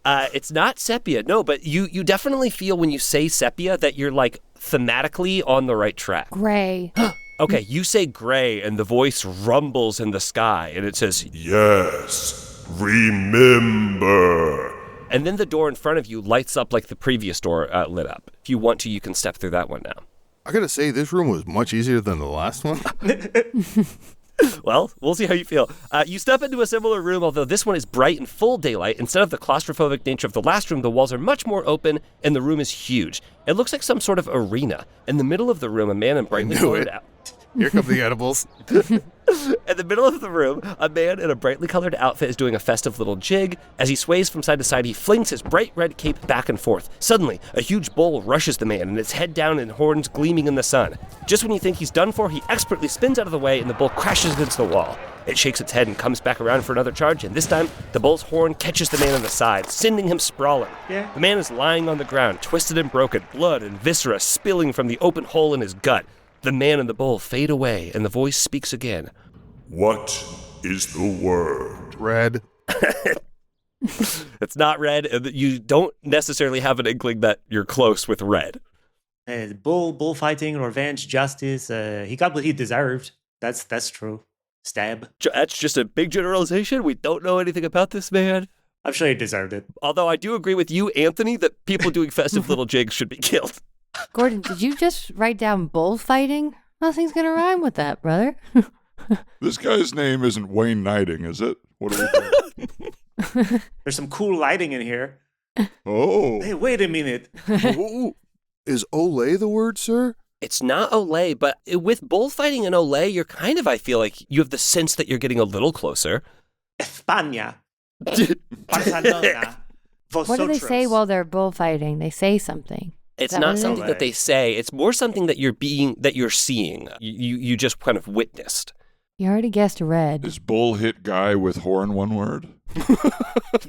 It's not sepia, no, but you definitely feel when you say sepia that you're like thematically on the right track. Gray. Okay, you say gray and the voice rumbles in the sky and it says, Yes, remember. and then the door in front of you lights up like the previous door lit up. If you want to, you can step through that one now. I gotta say, this room was much easier than the last one. Well, we'll see how you feel. You step into a similar room, although this one is bright and full daylight. Instead of the claustrophobic nature of the last room, the walls are much more open, and the room is huge. It looks like some sort of arena. In the middle of the room, a man in brightly colored Here come the edibles. In the middle of the room, a man in a brightly colored outfit is doing a festive little jig. As he sways from side to side, he flings his bright red cape back and forth. Suddenly, a huge bull rushes the man, and its head down and horns gleaming in the sun. Just when you think he's done for, he expertly spins out of the way, and the bull crashes against the wall. It shakes its head and comes back around for another charge, and this time, the bull's horn catches the man on the side, sending him sprawling. Yeah. The man is lying on the ground, twisted and broken, blood and viscera spilling from the open hole in his gut. The man and the bull fade away, and the voice speaks again. What is the word? Red. It's not red, and you don't necessarily have an inkling that you're close with red. Bullfighting, revenge, justice. He got what he deserved. That's true. Stab. That's just a big generalization. We don't know anything about this man. I'm sure he deserved it. Although I do agree with you, Anthony, that people doing festive little jigs should be killed. Gordon, did you just write down bullfighting? Nothing's going to rhyme with that, brother. This guy's name isn't Wayne Knighting, is it? What are we doing? There's some cool lighting in here. Oh. Hey, wait a minute. Oh, is Olay the word, sir? It's not Olay, but with bullfighting and Olay, you're kind of, I feel like, you have the sense that you're getting a little closer. España. Barcelona. What do they say Vosotros. while they're bullfighting? They say something. It's that not what it something is? that they say. It's more something that you're seeing. You just kind of witnessed. You already guessed red. Is bull hit guy with horn one word?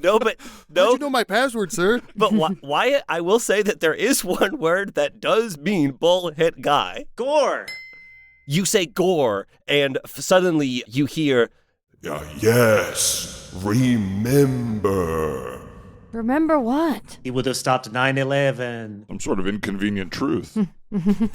No, but How'd you know my password, sir? But Wyatt, I will say that there is one word that does mean bull hit guy. Gore. You say gore, and suddenly you hear, Yes, remember. Remember what? He would have stopped 9/11. Some sort of inconvenient truth.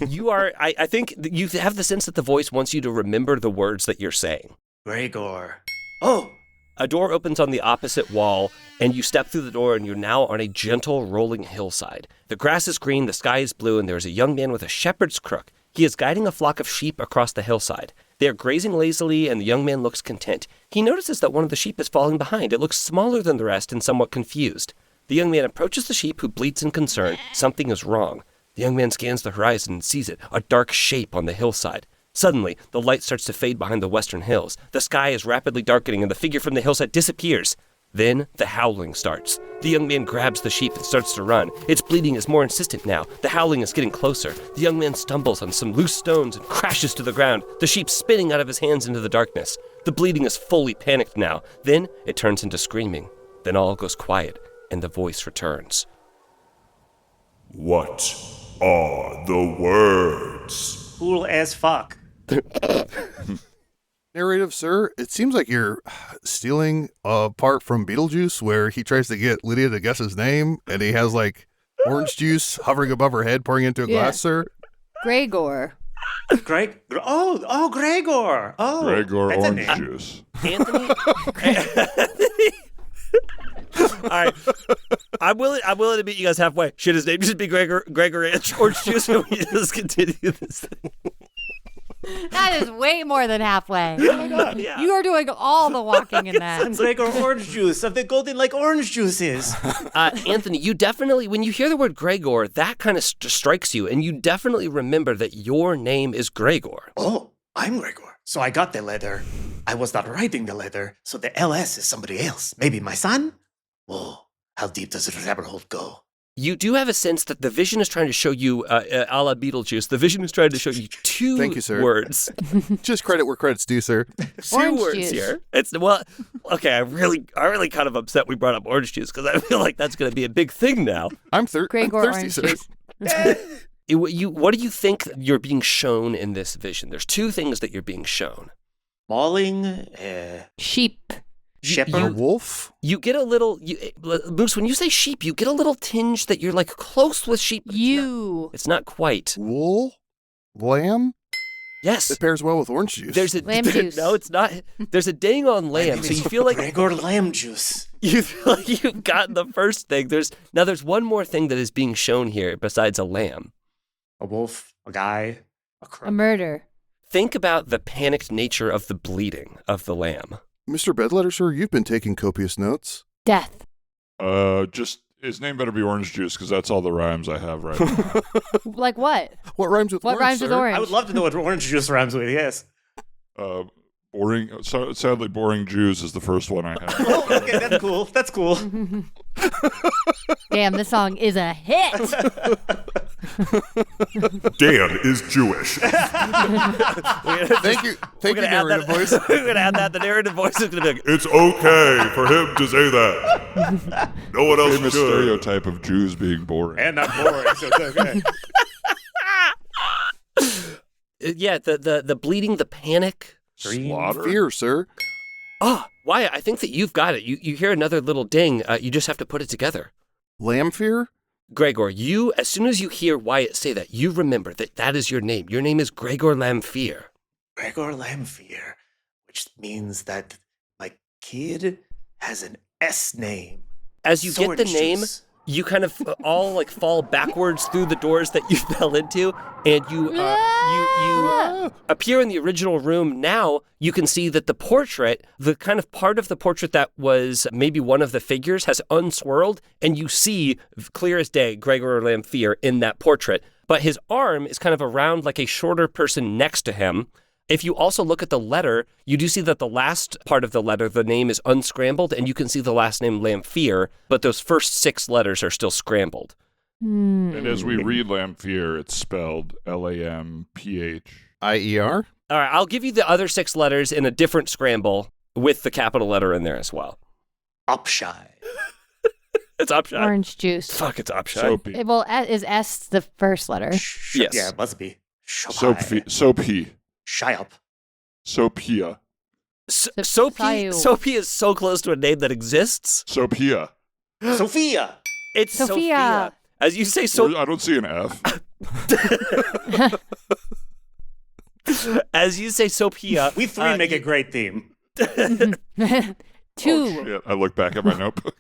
you are, I think that you have the sense that the voice wants you to remember the words that you're saying. Gregor. Oh, A door opens on the opposite wall, and you step through the door, and you're now on a gentle, rolling hillside. The grass is green, the sky is blue, and there is a young man with a shepherd's crook. He is guiding a flock of sheep across the hillside. They are grazing lazily, and the young man looks content. He notices that one of the sheep is falling behind. It looks smaller than the rest and somewhat confused. The young man approaches the sheep, who bleats in concern. Something is wrong. The young man scans the horizon and sees it, a dark shape on the hillside. Suddenly, the light starts to fade behind the western hills. The sky is rapidly darkening and the figure from the hillside disappears. Then the howling starts. The young man grabs the sheep and starts to run. Its bleeding is more insistent now. The howling is getting closer. The young man stumbles on some loose stones and crashes to the ground, the sheep spinning out of his hands into the darkness. The bleeding is fully panicked now. Then it turns into screaming. Then all goes quiet, and the voice returns. What are the words? Cool as fuck. Narrative, sir, it seems like you're stealing a part from Beetlejuice where he tries to get Lydia to guess his name, and he has, like, orange juice hovering above her head, pouring into a glass, sir. Gregor. Gregor. Oh, Gregor. Oh, Gregor that's a orange name. juice. Anthony? All right. I'm willing to meet you guys halfway. Should his name just be Gregor Orange Juice, or we just continue this thing? That is way more than halfway. Oh my God, yeah. You are doing all the walking in that. I'm Gregor Orange Juice of the Golden Lake Orange Juices. Anthony, you definitely, when you hear the word Gregor, that kind of strikes you, and you definitely remember that your name is Gregor. Oh, I'm Gregor. So I got the letter. I was not writing the letter, so the LS is somebody else. Maybe my son? Whoa, how deep does the rabbit hole go? You do have a sense that the vision is trying to show you, a la Beetlejuice, the vision is trying to show you two Thank you, sir. words. Just credit where credit's due, sir. Two Orange words juice. here. Okay, I'm really kind of upset we brought up orange juice because I feel like that's going to be a big thing now. I'm Gregor thirsty, orange sir. juice. What do you think you're being shown in this vision? There's two things that you're being shown. Mauling, Sheep. shepherd. A wolf? You get a little, Moose, when you say sheep, you get a little tinge that you're like close with sheep. But it's not quite. Wool? Lamb? Yes. It pairs well with orange juice. There's a Lamb juice. No, it's not. There's a dang on lamb, so you feel like Gregor Lamb Juice. you feel like you've gotten the first thing. There's one more thing that is being shown here besides a lamb. A wolf, a guy, a crow. A murder. Think about the panicked nature of the bleeding of the lamb. Mr. Bedletter, sir, you've been taking copious notes. Death. Just his name better be orange juice because that's all the rhymes I have right now. Like what? What rhymes with What orange, rhymes sir? with orange? I would love to know what orange juice rhymes with, yes. Boring. Sadly, boring Jews is the first one I have. Oh, okay, that's cool. That's cool. Damn, this song is a hit. Dan is Jewish. Thank you, narrative voice. We're going to add that. The narrative voice is going to be like, It's okay for him to say that. No one else should. Stereotype of Jews being boring. And not boring, so it's okay. yeah, the bleeding, the panic. Slaughter. Fear, sir. Oh, Wyatt, I think that you've got it. You hear another little ding. You just have to put it together. Lamb fear? Gregor, as soon as you hear Wyatt say that, you remember that is your name. Your name is Gregor Lamphir. Gregor Lamphir, which means that my kid has an S name. As you get the Orange name, juice. you kind of all like fall backwards through the doors that you fell into, and you appear in the original room. Now you can see that the portrait, the kind of part of the portrait that was maybe one of the figures, has unswirled, and you see clear as day Gregor Lamphir in that portrait. But his arm is kind of around like a shorter person next to him. If you also look at the letter, you do see that the last part of the letter, the name is unscrambled, and you can see the last name Lamphir, but those first 6 letters are still scrambled. And as we read Lamphir, it's spelled Lamph. IER? All right, I'll give you the other 6 letters in a different scramble with the capital letter in there as well. Upshy. It's Upshot. Orange juice. Fuck, it's Upshot. Soapy. Is S the first letter? Yes. Yeah, it must be. Soapy. Shy up. Soapia. Soapy is so close to a name that exists. Soapia. Sophia. It's Sophia. As you say, I don't see an F. As you say, Sophia. We 3 make a great theme. 2. Oh, shit. I look back at my notebook.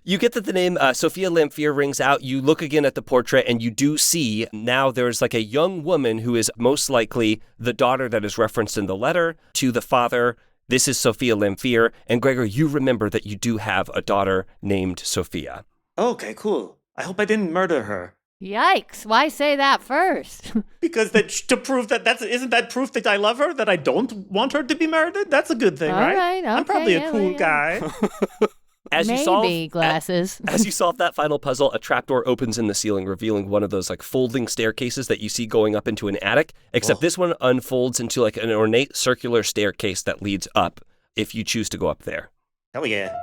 You get that the name Sophia Lamphir rings out. You look again at the portrait, and you do see now there's like a young woman who is most likely the daughter that is referenced in the letter to the father. This is Sophia Lamphir. And Gregor, you remember that you do have a daughter named Sophia. Okay, cool. I hope I didn't murder her. Yikes. Why say that first? Because to prove isn't that proof that I love her, that I don't want her to be murdered? That's a good thing, All right, I'm probably okay, a cool yeah. guy. As you Maybe glasses. As you solve that final puzzle, a trapdoor opens in the ceiling, revealing one of those like folding staircases that you see going up into an attic, except this one unfolds into like an ornate circular staircase that leads up if you choose to go up there. Hell yeah.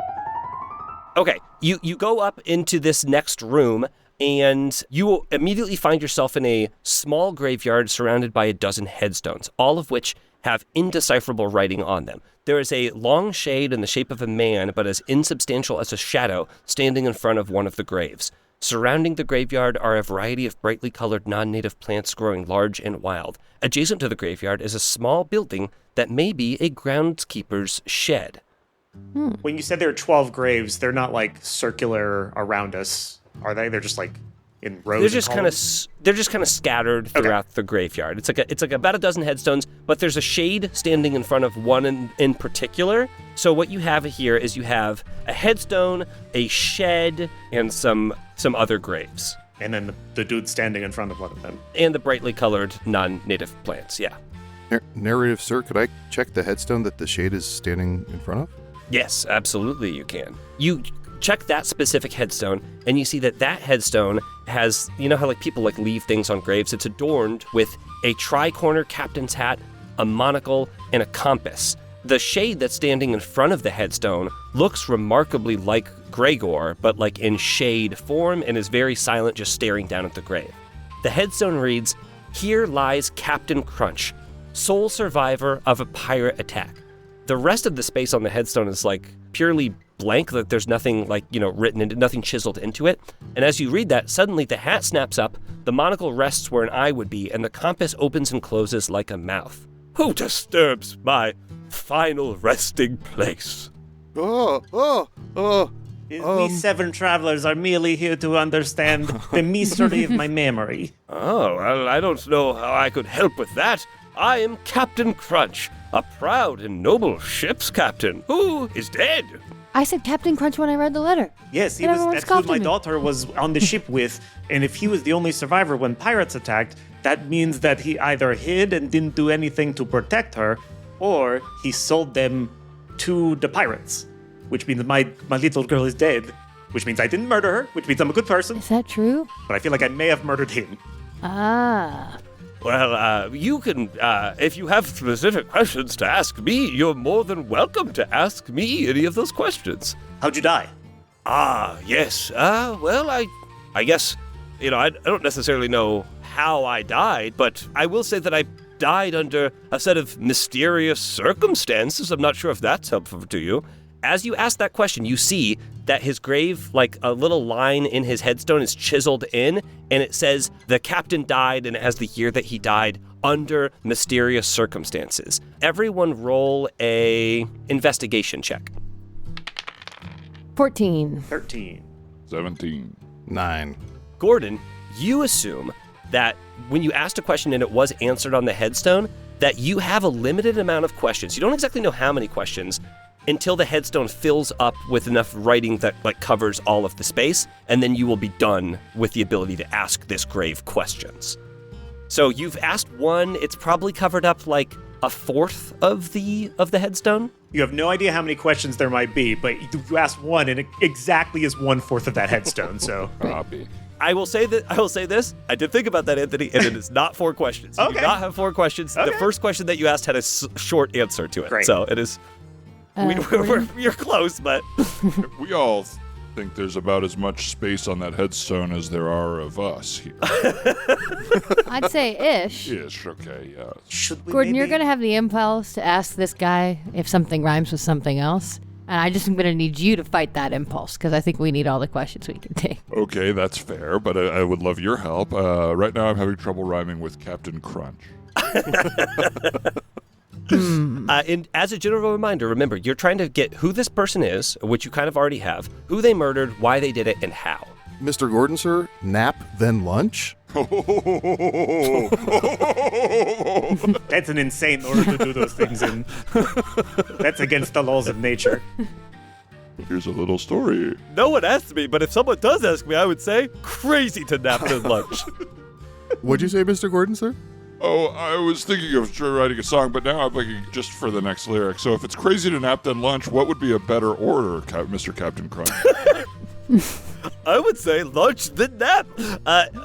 Okay, you go up into this next room, and you will immediately find yourself in a small graveyard surrounded by a dozen headstones, all of which have indecipherable writing on them. There is a long shade in the shape of a man, but as insubstantial as a shadow, standing in front of one of the graves. Surrounding the graveyard are a variety of brightly colored non-native plants growing large and wild. Adjacent to the graveyard is a small building that may be a groundskeeper's shed. When you said there are 12 graves, they're not like circular around us, are they? They're just like in rows. They're just kind of scattered throughout the graveyard. It's like about a dozen headstones, but there's a shade standing in front of one in particular. So what you have here is you have a headstone, a shed, and some other graves. And then the dude standing in front of one of them. And the brightly colored non-native plants, yeah. Narrative, sir, could I check the headstone that the shade is standing in front of? Yes, absolutely you can. You check that specific headstone, and you see that headstone has, you know how like people like leave things on graves? It's adorned with a tri-corner captain's hat, a monocle, and a compass. The shade that's standing in front of the headstone looks remarkably like Gregor, but like in shade form, and is very silent, just staring down at the grave. The headstone reads, "Here lies Captain Crunch, sole survivor of a pirate attack." The rest of the space on the headstone is like purely blank, that there's nothing like, written into, nothing chiseled into it. And as you read that, suddenly the hat snaps up, the monocle rests where an eye would be, and the compass opens and closes like a mouth. "Who disturbs my final resting place?" We 7 travelers are merely here to understand the mystery of my memory. Oh, well, I don't know how I could help with that. I am Captain Crunch, a proud and noble ship's captain who is dead. I said Captain Crunch when I read the letter. Yes, And everyone that's who scoffed my at me. daughter was on the ship with, and if he was the only survivor when pirates attacked, that means that he either hid and didn't do anything to protect her, or he sold them to the pirates, which means my little girl is dead, which means I didn't murder her, which means I'm a good person, Is that true? but I feel like I may have murdered him. Ah. Well, you can, if you have specific questions to ask me, you're more than welcome to ask me any of those questions. How'd you die? Ah, yes. Well, I guess, I don't necessarily know how I died, but I will say that I died under a set of mysterious circumstances. I'm not sure if that's helpful to you. As you ask that question, you see that his grave, like a little line in his headstone, is chiseled in, and it says the captain died, and it has the year that he died under mysterious circumstances. Everyone roll a investigation check. 14. 13. 17. 9. Gordon, you assume that when you asked a question and it was answered on the headstone, that you have a limited amount of questions. You don't exactly know how many questions until the headstone fills up with enough writing that like covers all of the space, and then you will be done with the ability to ask this grave questions. So you've asked one, it's probably covered up like a fourth of the headstone. You have no idea how many questions there might be, but you asked one, and it exactly is 1/4 of that headstone, so... Copy. I will say this. I did think about that, Anthony, and it is not 4 questions. You Okay. do not have 4 questions. Okay. The first question that you asked had a short answer to it. Great. So it is... you're close, but... We all think there's about as much space on that headstone as there are of us here. I'd say ish. Yes, okay, yeah. Should we Gordon, maybe... you're going to have the impulse to ask this guy if something rhymes with something else. And I just am going to need you to fight that impulse, because I think we need all the questions we can take. Okay, that's fair, but I would love your help. Right now I'm having trouble rhyming with Captain Crunch. And as a general reminder, remember, you're trying to get who this person is, which you kind of already have, who they murdered, why they did it, and how. Mr. Gordon, sir, nap, then lunch? That's an insane order to do those things in. That's against the laws of nature. Here's a little story. No one asked me, but if someone does ask me, I would say crazy to nap at lunch. What'd you say, Mr. Gordon, sir? Oh, I was thinking of writing a song, but now I'm thinking just for the next lyric. So if it's crazy to nap then lunch, what would be a better order, Mr. Captain Crunch? I would say lunch then nap.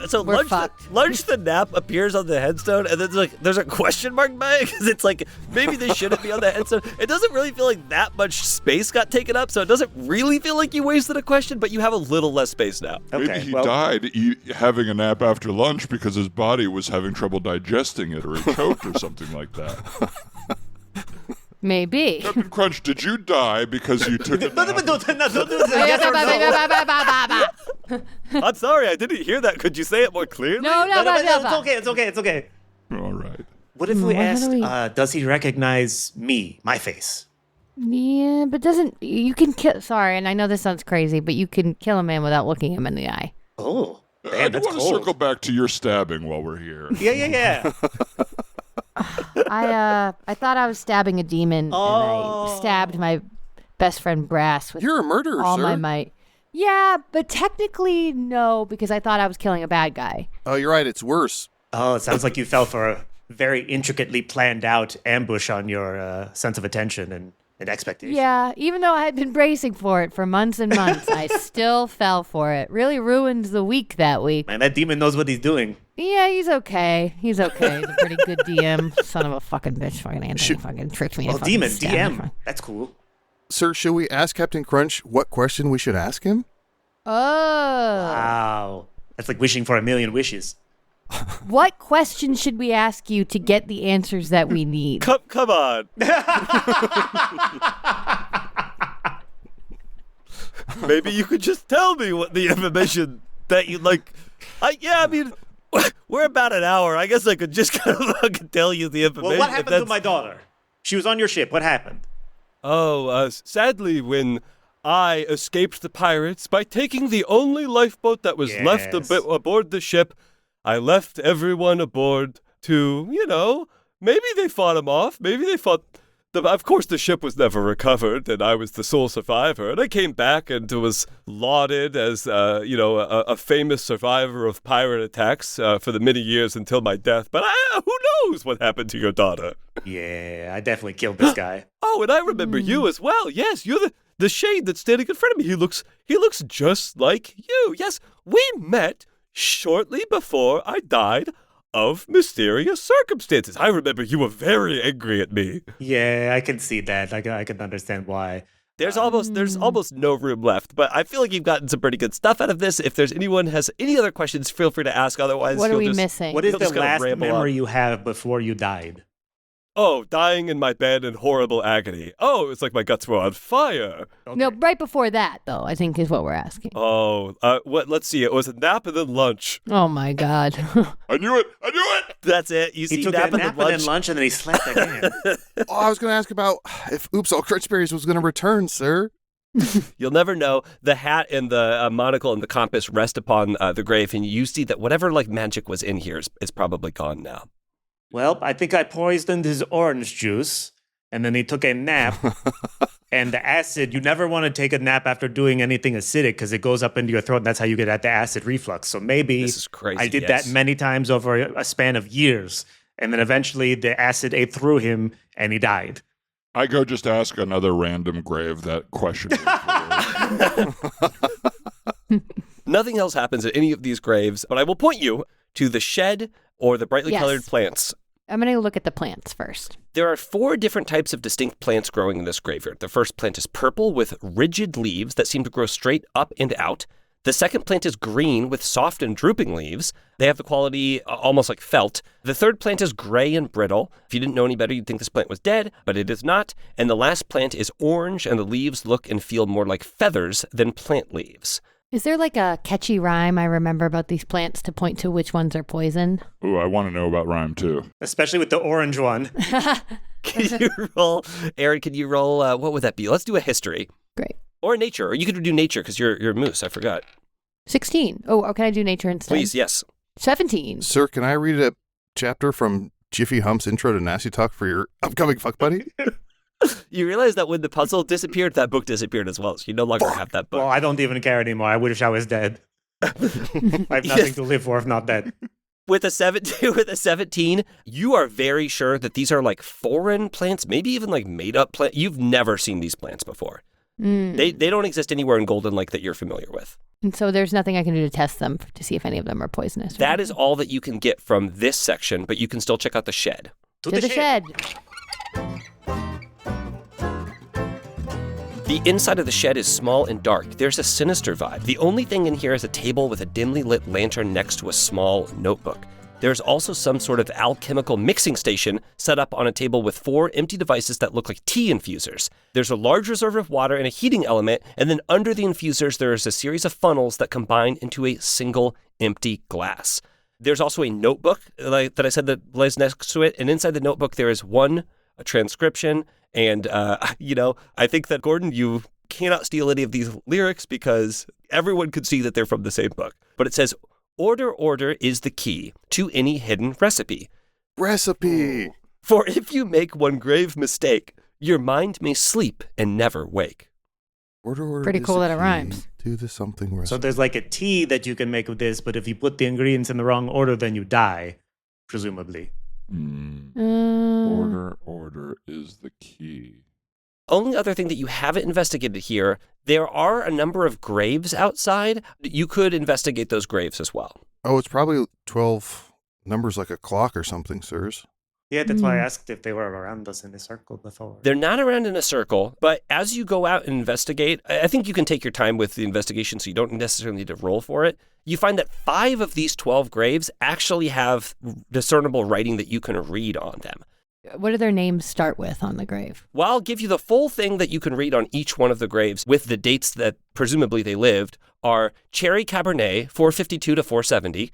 So We're lunch then nap appears on the headstone, and then there's a question mark by it because it's like maybe they shouldn't be on the headstone. It doesn't really feel like that much space got taken up, so it doesn't really feel like you wasted a question, but you have a little less space now. Maybe he died having a nap after lunch because his body was having trouble digesting it, or he choked or something like that. Maybe. Captain Crunch, did you die because you took a nap? Don't do this. Yes or no. I'm sorry, I didn't hear that. Could you say it more clearly? No. It's okay. All right. What if we What asked, do we- does he recognize me, my face? Yeah, but you can kill, sorry, and I know this sounds crazy, but you can kill a man without looking him in the eye. Oh, I man, do that's want to cold. circle back to your stabbing while we're here. Yeah. I thought I was stabbing a demon, and I stabbed my best friend Brass with You're a murderer, all sir. my might. Yeah, but technically no, because I thought I was killing a bad guy. Oh, you're right. It's worse. Oh, it sounds like you fell for a very intricately planned out ambush on your sense of attention and expectation. Yeah, even though I had been bracing for it for months and months, I still fell for it. Really ruined the week that week. Man, that demon knows what he's doing. Yeah, he's okay. He's a pretty good DM. Son of a fucking bitch. Fucking Anthony fucking tricked me. Well, and fucking demon, stabbed me. DM. That's cool. Sir, should we ask Captain Crunch what question we should ask him? Oh. Wow. That's like wishing for a million wishes. What question should we ask you to get the answers that we need? Come on. Maybe you could just tell me what the information that you like. I mean, we're about an hour. I guess I could just kind of fucking tell you the information. Well, what happened to my daughter? She was on your ship. What happened? Oh, sadly, when I escaped the pirates by taking the only lifeboat that was left Yes. aboard the ship, I left everyone aboard to, maybe they fought him off. Maybe they fought. Of course, the ship was never recovered, and I was the sole survivor. And I came back and was lauded as, a famous survivor of pirate attacks for the many years until my death. But who knows what happened to your daughter? Yeah, I definitely killed this guy. Oh, and I remember you as well. Yes, you're the shade that's standing in front of me. He looks just like you. Yes, we met shortly before I died of mysterious circumstances. I remember you were very angry at me. Yeah, I can see that. I can understand why. There's almost no room left, but I feel like you've gotten some pretty good stuff out of this. If there's anyone has any other questions, feel free to ask. Otherwise, What are we you'll just- missing? What is He'll the just kinda last ramble memory on. you have before you died? Oh, dying in my bed in horrible agony. Oh, it's like my guts were on fire. No, right before that, though, I think is what we're asking. Oh, let's see. It was a nap and then lunch. Oh, my God. I knew it! That's it. You see, He took nap a nap and and then lunch, and then he slept again. Oh, I was going to ask about if Oops All Crunchberries was going to return, sir. You'll never know. The hat and the monocle and the compass rest upon the grave, and you see that whatever magic was in here is probably gone now. Well, I think I poisoned his orange juice, and then he took a nap. And the acid, you never want to take a nap after doing anything acidic because it goes up into your throat, and that's how you get at the acid reflux. So maybe This is crazy, I did yes. that many times over a span of years. And then eventually the acid ate through him, and he died. I go just ask another random grave that question. Nothing else happens at any of these graves, but I will point you to the shed or the brightly Yes. colored plants. I'm going to look at the plants first. There are 4 different types of distinct plants growing in this graveyard. The first plant is purple with rigid leaves that seem to grow straight up and out. The second plant is green with soft and drooping leaves. They have the quality almost like felt. The third plant is gray and brittle. If you didn't know any better, you'd think this plant was dead, but it is not. And the last plant is orange, and the leaves look and feel more like feathers than plant leaves. Is there a catchy rhyme I remember about these plants to point to which ones are poison? Ooh, I want to know about rhyme too. Especially with the orange one. Can you roll, Erin, can you roll, what would that be? Let's do a history. Great. Or nature, or you could do nature because you're a moose, I forgot. 16. Oh, can I do nature instead? Please, yes. 17. Sir, can I read a chapter from Jiffy Hump's intro to Nasty Talk for your upcoming fuck buddy? You realize that when the puzzle disappeared, that book disappeared as well. So you no longer have that book. Well, I don't even care anymore. I wish I was dead. I have nothing to live for if not dead. With a 17, you are very sure that these are like foreign plants, maybe even like made up plants. You've never seen these plants before. They don't exist anywhere in Golden Lake that you're familiar with. And so there's nothing I can do to test them to see if any of them are poisonous. That is all that you can get from this section, but you can still check out the shed. To the shed. The inside of the shed is small and dark. There's a sinister vibe. The only thing in here is a table with a dimly lit lantern next to a small notebook. There's also some sort of alchemical mixing station set up on a table with 4 empty devices that look like tea infusers. There's a large reserve of water and a heating element, and then under the infusers, there is a series of funnels that combine into a single empty glass. There's also a notebook that I said that lays next to it, and inside the notebook, there is a transcription. And, I think that, Gordon, you cannot steal any of these lyrics because everyone could see that they're from the same book. But it says, order is the key to any hidden recipe. Recipe! For if you make one grave mistake, your mind may sleep and never wake. Order Pretty is cool the that it key rhymes. To the something recipe. So there's like a tea that you can make with this, but if you put the ingredients in the wrong order, then you die, presumably. Order is the key. Only other thing that you haven't investigated here, there are a number of graves outside. You could investigate those graves as well. Oh, it's probably 12 numbers like a clock or something, sirs. Yeah, that's why I asked if they were around us in a circle before. They're not around in a circle, but as you go out and investigate, I think you can take your time with the investigation so you don't necessarily need to roll for it. You find that 5 of these 12 graves actually have discernible writing that you can read on them. What do their names start with on the grave? Well, I'll give you the full thing that you can read on each one of the graves with the dates that presumably they lived are Cherry Cabernet, 452 to 470,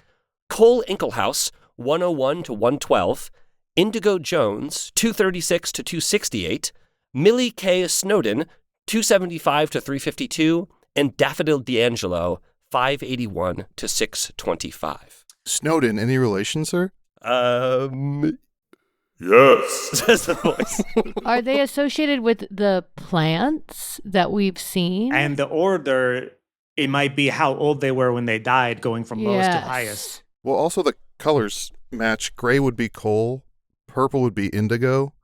Cole Inkelhouse, 101 to 112, Indigo Jones, 236 to 268, Millie K. Snowden, 275 to 352, and Daffodil D'Angelo, 581 to 625. Snowden, any relation, sir? Yes. Says the voice. Are they associated with the plants that we've seen? And the order, it might be how old they were when they died, going from lowest to highest. Well, also the colors match. Gray would be coal, purple would be indigo,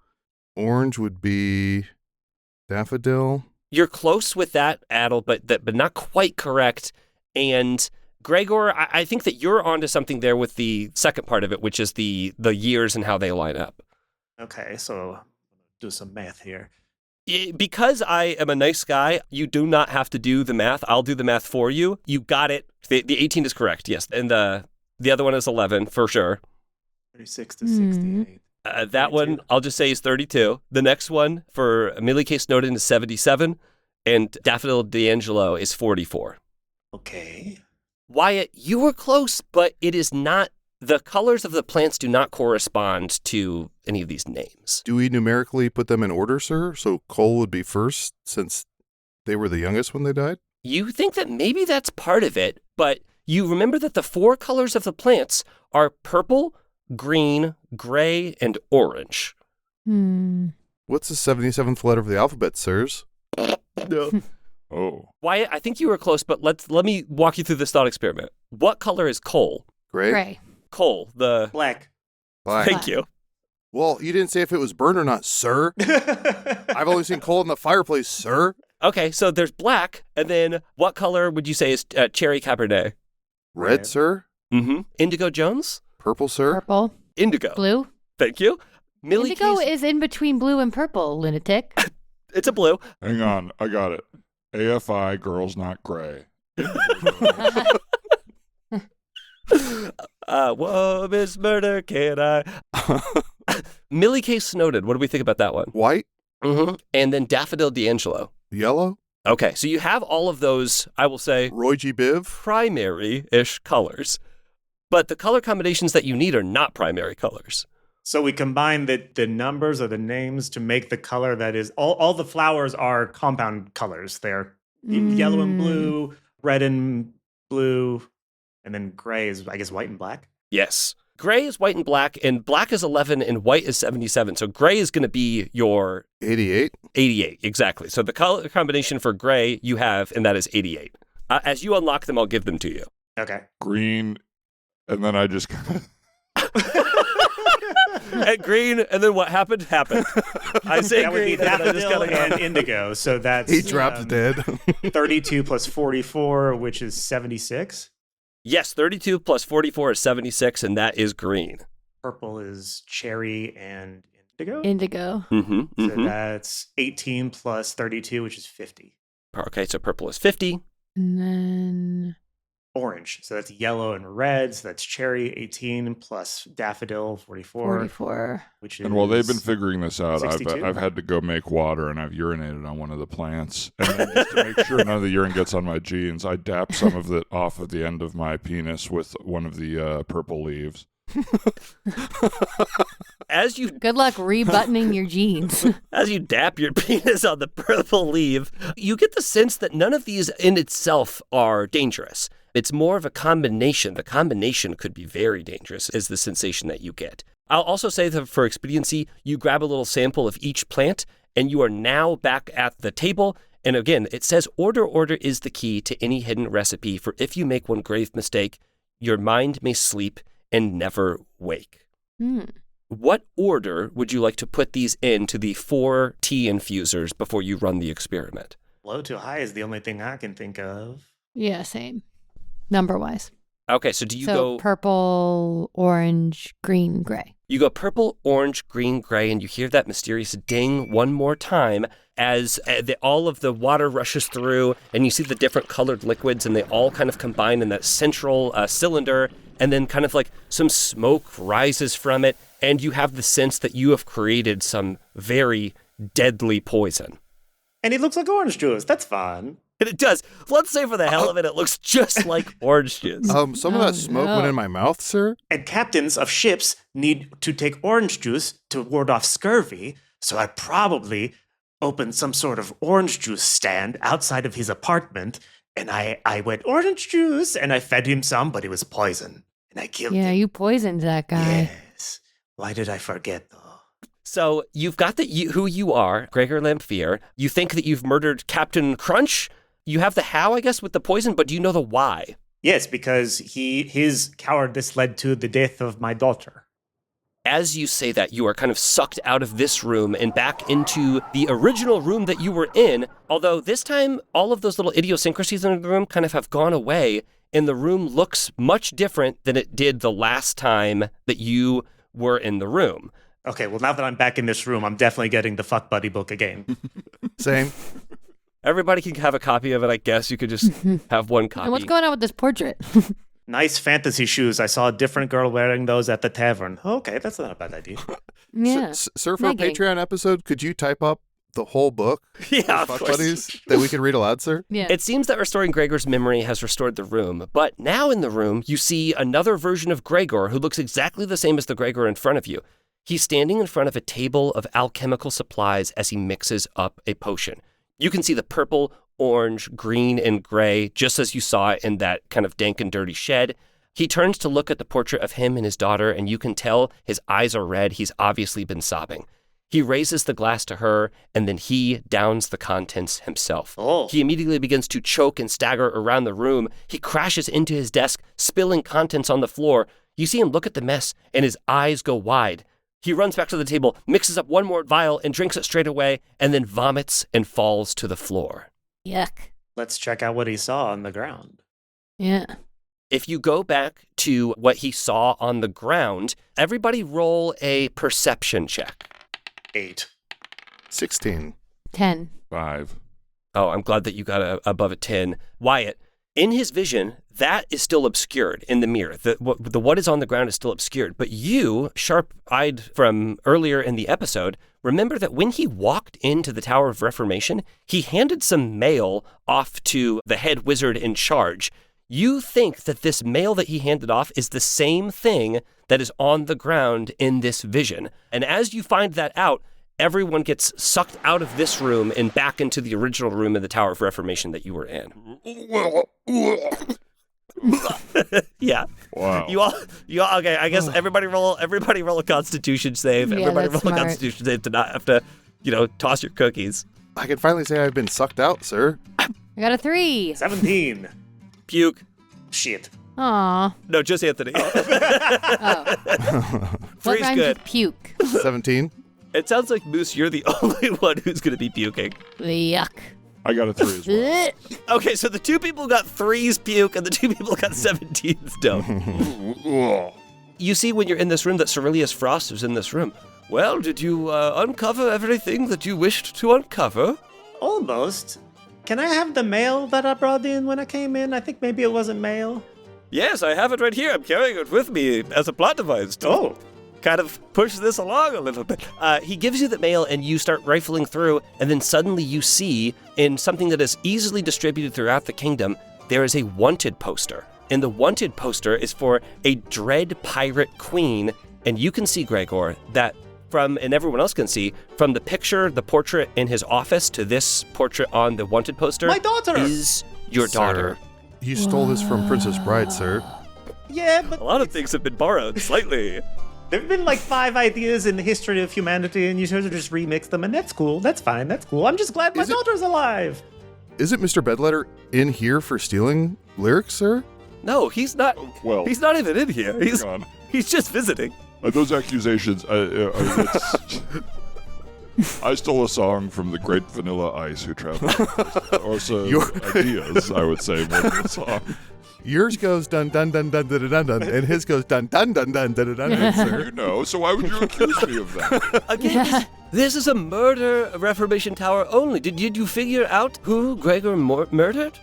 orange would be daffodil. You're close with that, Adel, but not quite correct. And Gregor, I think that you're onto something there with the second part of it, which is the years and how they line up. Okay, so do some math here. Because I am a nice guy, you do not have to do the math. I'll do the math for you. You got it. The 18 is correct, yes. And the other one is 11 for sure. 36 to 68. That 32. one, I'll just say is 32. The next one for Millie K. Snowden is 77. And Daffodil D'Angelo is 44. Okay. Wyatt, you were close, but it is not. The colors of the plants do not correspond to any of these names. Do we numerically put them in order, sir? So coal would be first since they were the youngest when they died? You think that maybe that's part of it, but you remember that the 4 colors of the plants are purple, green, gray, and orange. What's the 77th letter of the alphabet, sirs? No. Oh. Wyatt, I think you were close, but let me walk you through this thought experiment. What color is coal? Gray? Coal, the... Black. Black. Thank you. Well, you didn't say if it was burned or not, sir. I've only seen coal in the fireplace, sir. Okay, so there's black, and then what color would you say is cherry Cabernet? Red, sir. Mm-hmm. Indigo Jones? Purple, sir. Purple. Indigo. Blue. Thank you. Millie Indigo K's- is in between blue and purple, lunatic. It's a blue. Hang on, I got it. AFI, girls not gray. Whoa, Miss Murder, can I? Millie K. Snowden, what do we think about that one? White. Mm-hmm. And then Daffodil D'Angelo. Yellow. Okay, so you have all of those, I will say, Roy G. Biv. primary-ish colors. But the color combinations that you need are not primary colors. So we combine the numbers or the names to make the color that is all the flowers are compound colors. They're yellow and blue, red and blue, and then gray is I guess white and black. Yes. Gray is white and black is 11 and white is 77. So gray is going to be your 88. 88, exactly. So the color combination for gray you have, and that is 88. As you unlock them, I'll give them to you. Okay. Green, and then I just At green, and then what happened? I say That would be green, and then I just daffodil gotta go. and indigo. So that's He dropped dead. 32 plus 44, which is 76. Yes, 32 plus 44 is 76, and that is green. Purple is cherry and indigo. Indigo. Mm-hmm, So that's 18 plus 32, which is 50. Okay, so purple is 50. And then Orange. So that's yellow and red. So that's cherry, 18 plus daffodil, 44. 44. Which is And while they've been figuring this out, 62. I've had to go make water, and I've urinated on one of the plants. And then just to make sure none of the urine gets on my jeans, I dap some of it off of the end of my penis with one of the purple leaves. As you Good luck rebuttoning your jeans. As you dap your penis on the purple leaf, you get the sense that none of these in itself are dangerous. It's more of a combination. The combination could be very dangerous, is the sensation that you get. I'll also say that for expediency, you grab a little sample of each plant, and you are now back at the table. And again, it says order is the key to any hidden recipe, for if you make one grave mistake, your mind may sleep and never wake. What order would you like to put these into the 4 tea infusers before you run the experiment? Low to high is the only thing I can think of. Yeah, same. Number-wise. Okay, so do you So go purple, orange, green, gray. You go purple, orange, green, gray, and you hear that mysterious ding one more time as all of the water rushes through, and you see the different colored liquids, and they all kind of combine in that central cylinder, and then kind of like some smoke rises from it, and you have the sense that you have created some very deadly poison. And it looks like orange juice. That's fun. And it does. Let's say for the hell of it, it looks just like orange juice. Some of that smoke went in my mouth, sir. And captains of ships need to take orange juice to ward off scurvy, so I probably opened some sort of orange juice stand outside of his apartment, and I went, orange juice, and I fed him some, but it was poison, and I killed Yeah, him. you poisoned that guy. Yes. Why did I forget, though? So you've got who you are, Gregor Lamphere. You think that you've murdered Captain Crunch. You have the how, I guess, with the poison, but do you know the why? Yes, because his cowardice led to the death of my daughter. As you say that, you are kind of sucked out of this room and back into the original room that you were in, although this time all of those little idiosyncrasies in the room kind of have gone away, and the room looks much different than it did the last time that you were in the room. Okay, well, now that I'm back in this room, I'm definitely getting the Fuck Buddy book again. Same. Everybody can have a copy of it, I guess. You could just have one copy. And what's going on with this portrait? Nice fantasy shoes. I saw a different girl wearing those at the tavern. Okay, that's not a bad idea. Yeah. Sir, for a Negging. Patreon episode, could you type up the whole book? Yeah, of Fuck course. buddies that we can read aloud, sir? Yeah. It seems that restoring Gregor's memory has restored the room, but now in the room, you see another version of Gregor who looks exactly the same as the Gregor in front of you. He's standing in front of a table of alchemical supplies as he mixes up a potion. You can see the purple, orange, green, and gray, just as you saw it in that kind of dank and dirty shed. He turns to look at the portrait of him and his daughter, and you can tell his eyes are red. He's obviously been sobbing. He raises the glass to her, and then he downs the contents himself. Oh. He immediately begins to choke and stagger around the room. He crashes into his desk, spilling contents on the floor. You see him look at the mess, and his eyes go wide. He runs back to the table, mixes up one more vial, and drinks it straight away, and then vomits and falls to the floor. Yuck. Let's check out what he saw on the ground. Yeah. If you go back to what he saw on the ground, everybody roll a perception check. 8. 16. 10. 5. Oh, I'm glad that you got above a 10. Wyatt, in his vision, that is still obscured in the mirror. The what is on the ground is still obscured. But you, sharp-eyed from earlier in the episode, remember that when he walked into the Tower of Reformation, he handed some mail off to the head wizard in charge. You think that this mail that he handed off is the same thing that is on the ground in this vision. And as you find that out, everyone gets sucked out of this room and back into the original room in the Tower of Reformation that you were in. Yeah. Wow. You all, okay, I guess everybody roll a Constitution save. Yeah, Everybody roll that's a smart. Constitution save to not have to, toss your cookies. I can finally say I've been sucked out, sir. I got a 3. 17. Puke. Shit. Aw. No, just Anthony. Oh. What Three's rhymes good. with puke? 17. It sounds like, Moose, you're the only one who's going to be puking. Yuck. I got a 3 as well. Okay, so the 2 people got 3s puke and the 2 people got 17s don't. You see when you're in this room that Cerilius Frost is in this room. Well, did you uncover everything that you wished to uncover? Almost. Can I have the mail that I brought in when I came in? I think maybe it wasn't mail. Yes, I have it right here. I'm carrying it with me as a plot device to kind of push this along a little bit. He gives you the mail and you start rifling through, and then suddenly you see, in something that is easily distributed throughout the kingdom, there is a wanted poster. And the wanted poster is for a dread pirate queen, and you can see, Gregor, that and everyone else can see, from the picture, the portrait in his office to this portrait on the wanted poster, My daughter! is your daughter. You stole this from Princess Bride, sir. Yeah, but A lot of things have been borrowed slightly. there have been like 5 ideas in the history of humanity, and you should have just remixed them, and that's cool. That's fine. That's cool. I'm just glad my Is it- daughter's alive. Is it Mr. Bedletter in here for stealing lyrics, sir? No, he's not. Well, He's not even in here. hang on. He's just visiting. Those accusations, I stole a song from the Great Vanilla Ice who traveled. Or some ideas, I would say, more than a song. Yours goes dun dun dun dun dun dun dun, and his goes dun dun dun dun dun dun dun, sir. You know, so why would you accuse me of that? Again, this is a murder Reformation Tower only. Did you figure out who Gregor murdered?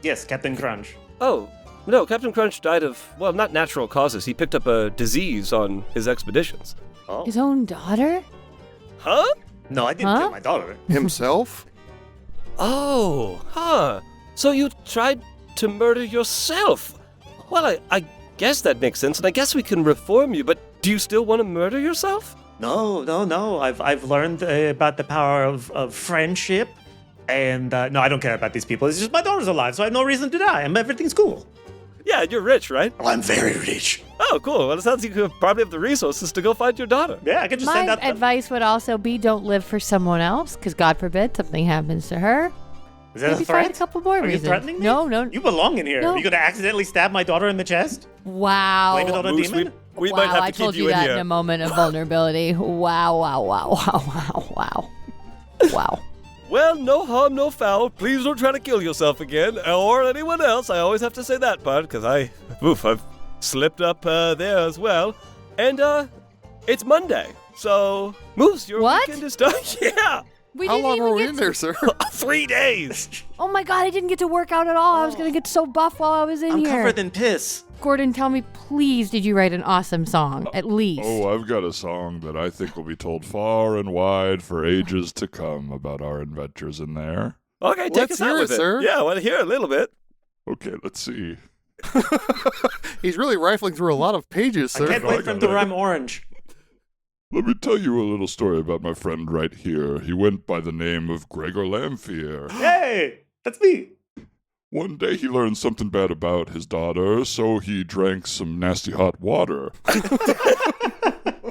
Yes, Captain Crunch. Oh, no, Captain Crunch died of, well, not natural causes. He picked up a disease on his expeditions. His own daughter? Huh? No, I didn't kill my daughter. Himself? Oh, huh. So you tried to murder yourself. Well, I guess that makes sense, and I guess we can reform you, but do you still want to murder yourself? No. I've learned about the power of friendship, and no, I don't care about these people. It's just my daughter's alive, so I have no reason to die, and everything's cool. Yeah, you're rich, right? Oh, I'm very rich. Oh, cool. Well, it sounds like you probably have the resources to go find your daughter. Yeah, I can just My send out. advice would also be don't live for someone else, because God forbid something happens to her. Is that Maybe a threat? find a couple more Are you reasons. threatening me? No. You belong in here. No. Are you gonna accidentally stab my daughter in the chest? Wow. Blame it on a Moose, demon? we wow, might have to I keep told you you in that here. in a moment of vulnerability. Wow. Well, no harm, no foul. Please don't try to kill yourself again, or anyone else. I always have to say that part, because I've slipped up there as well. And, it's Monday, so, Moose, your What? weekend is done. Yeah! We How didn't long even were we get in to- there, sir? 3 days! Oh my God, I didn't get to work out at all. I was going to get so buff while I was in I'm here. covered in piss. Gordon, tell me, please, did you write an awesome song? At least. Oh, I've got a song that I think will be told far and wide for ages to come about our adventures in there. Okay, take Let's us out hear with it, sir. Yeah, I want to hear a little bit. Okay, let's see. He's really rifling through a lot of pages, I sir. can't wait for him to rhyme orange. Let me tell you a little story about my friend right here. He went by the name of Gregor Lamphere. Hey, that's me. One day he learned something bad about his daughter, so he drank some nasty hot water.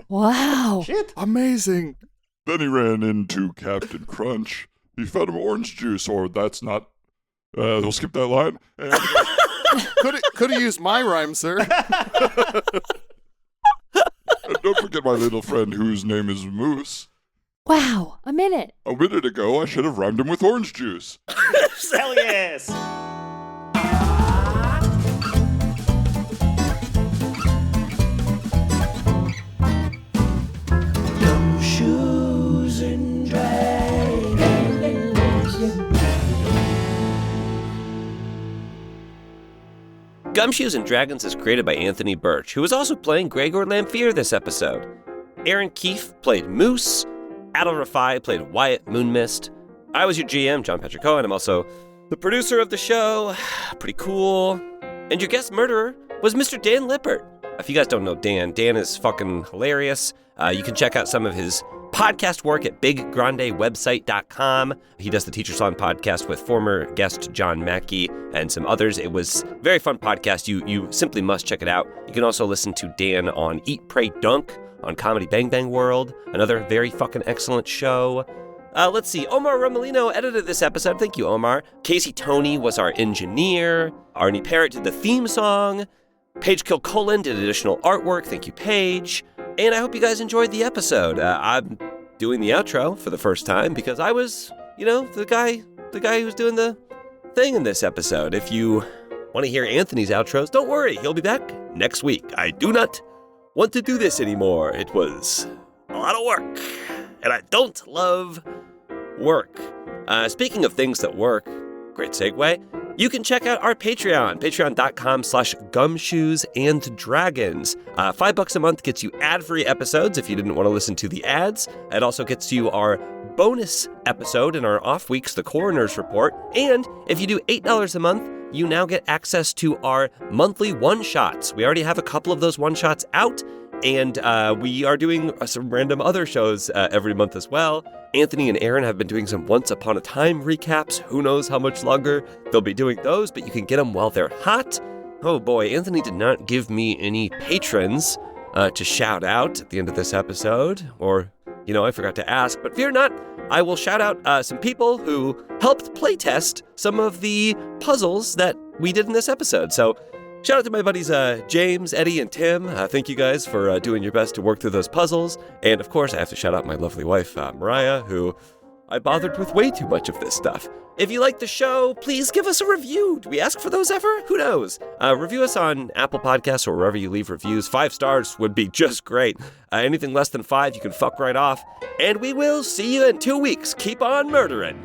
Wow. Shit. Amazing. Then he ran into Captain Crunch. He fed him orange juice, or that's not... we'll skip that line. And, Could have used my rhyme, sir. and don't forget my little friend whose name is Moose. Wow. A minute. A minute ago, I should have rhymed him with orange juice. Hell yes. Gumshoes and Dragons is created by Anthony Burch, who is also playing Gregor Lamphere this episode. Erin Keif played Moose. Adel Rafai played Wyatt Moonmist. I was your GM, John Patrick Coan. I'm also the producer of the show. Pretty cool. And your guest murderer was Mr. Dan Lippert. If you guys don't know Dan is fucking hilarious. You can check out some of his podcast work at biggrandewebsite.com. He does the Teacher Salon podcast with former guest John Mackey and some others. It was a very fun podcast. You simply must check it out. You can also listen to Dan on Eat, Pray, Dunk on Comedy Bang Bang World, another very fucking excellent show. Let's see. Omar Romolino edited this episode. Thank you, Omar. Casey Toney was our engineer. Arne Parrott did the theme song. Paige Kilcullen did additional artwork. Thank you, Paige. And I hope you guys enjoyed the episode. I'm doing the outro for the first time because I was, the guy who's doing the thing in this episode. If you want to hear Anthony's outros, don't worry. He'll be back next week. I do not want to do this anymore. It was a lot of work, and I don't love work. Speaking of things that work, great segue, you can check out our Patreon, patreon.com/gumshoesanddragons. $5 a month gets you ad-free episodes if you didn't want to listen to the ads. It also gets you our bonus episode in our off weeks, the Coroner's Report. And if you do $8 a month, you now get access to our monthly one-shots. We already have a couple of those one-shots out, and we are doing some random other shows every month as well. Anthony and Erin have been doing some Once Upon a Time recaps. Who knows how much longer they'll be doing those, but you can get them while they're hot. Oh boy, Anthony did not give me any patrons to shout out at the end of this episode, or, I forgot to ask, but fear not, I will shout out some people who helped playtest some of the puzzles that we did in this episode. So shout out to my buddies James, Eddie, and Tim. Thank you guys for doing your best to work through those puzzles. And of course, I have to shout out my lovely wife, Mariah, who I bothered with way too much of this stuff. If you like the show, please give us a review. Do we ask for those ever? Who knows? Review us on Apple Podcasts or wherever you leave reviews. 5 stars would be just great. Anything less than 5, you can fuck right off. And we will see you in 2 weeks. Keep on murdering.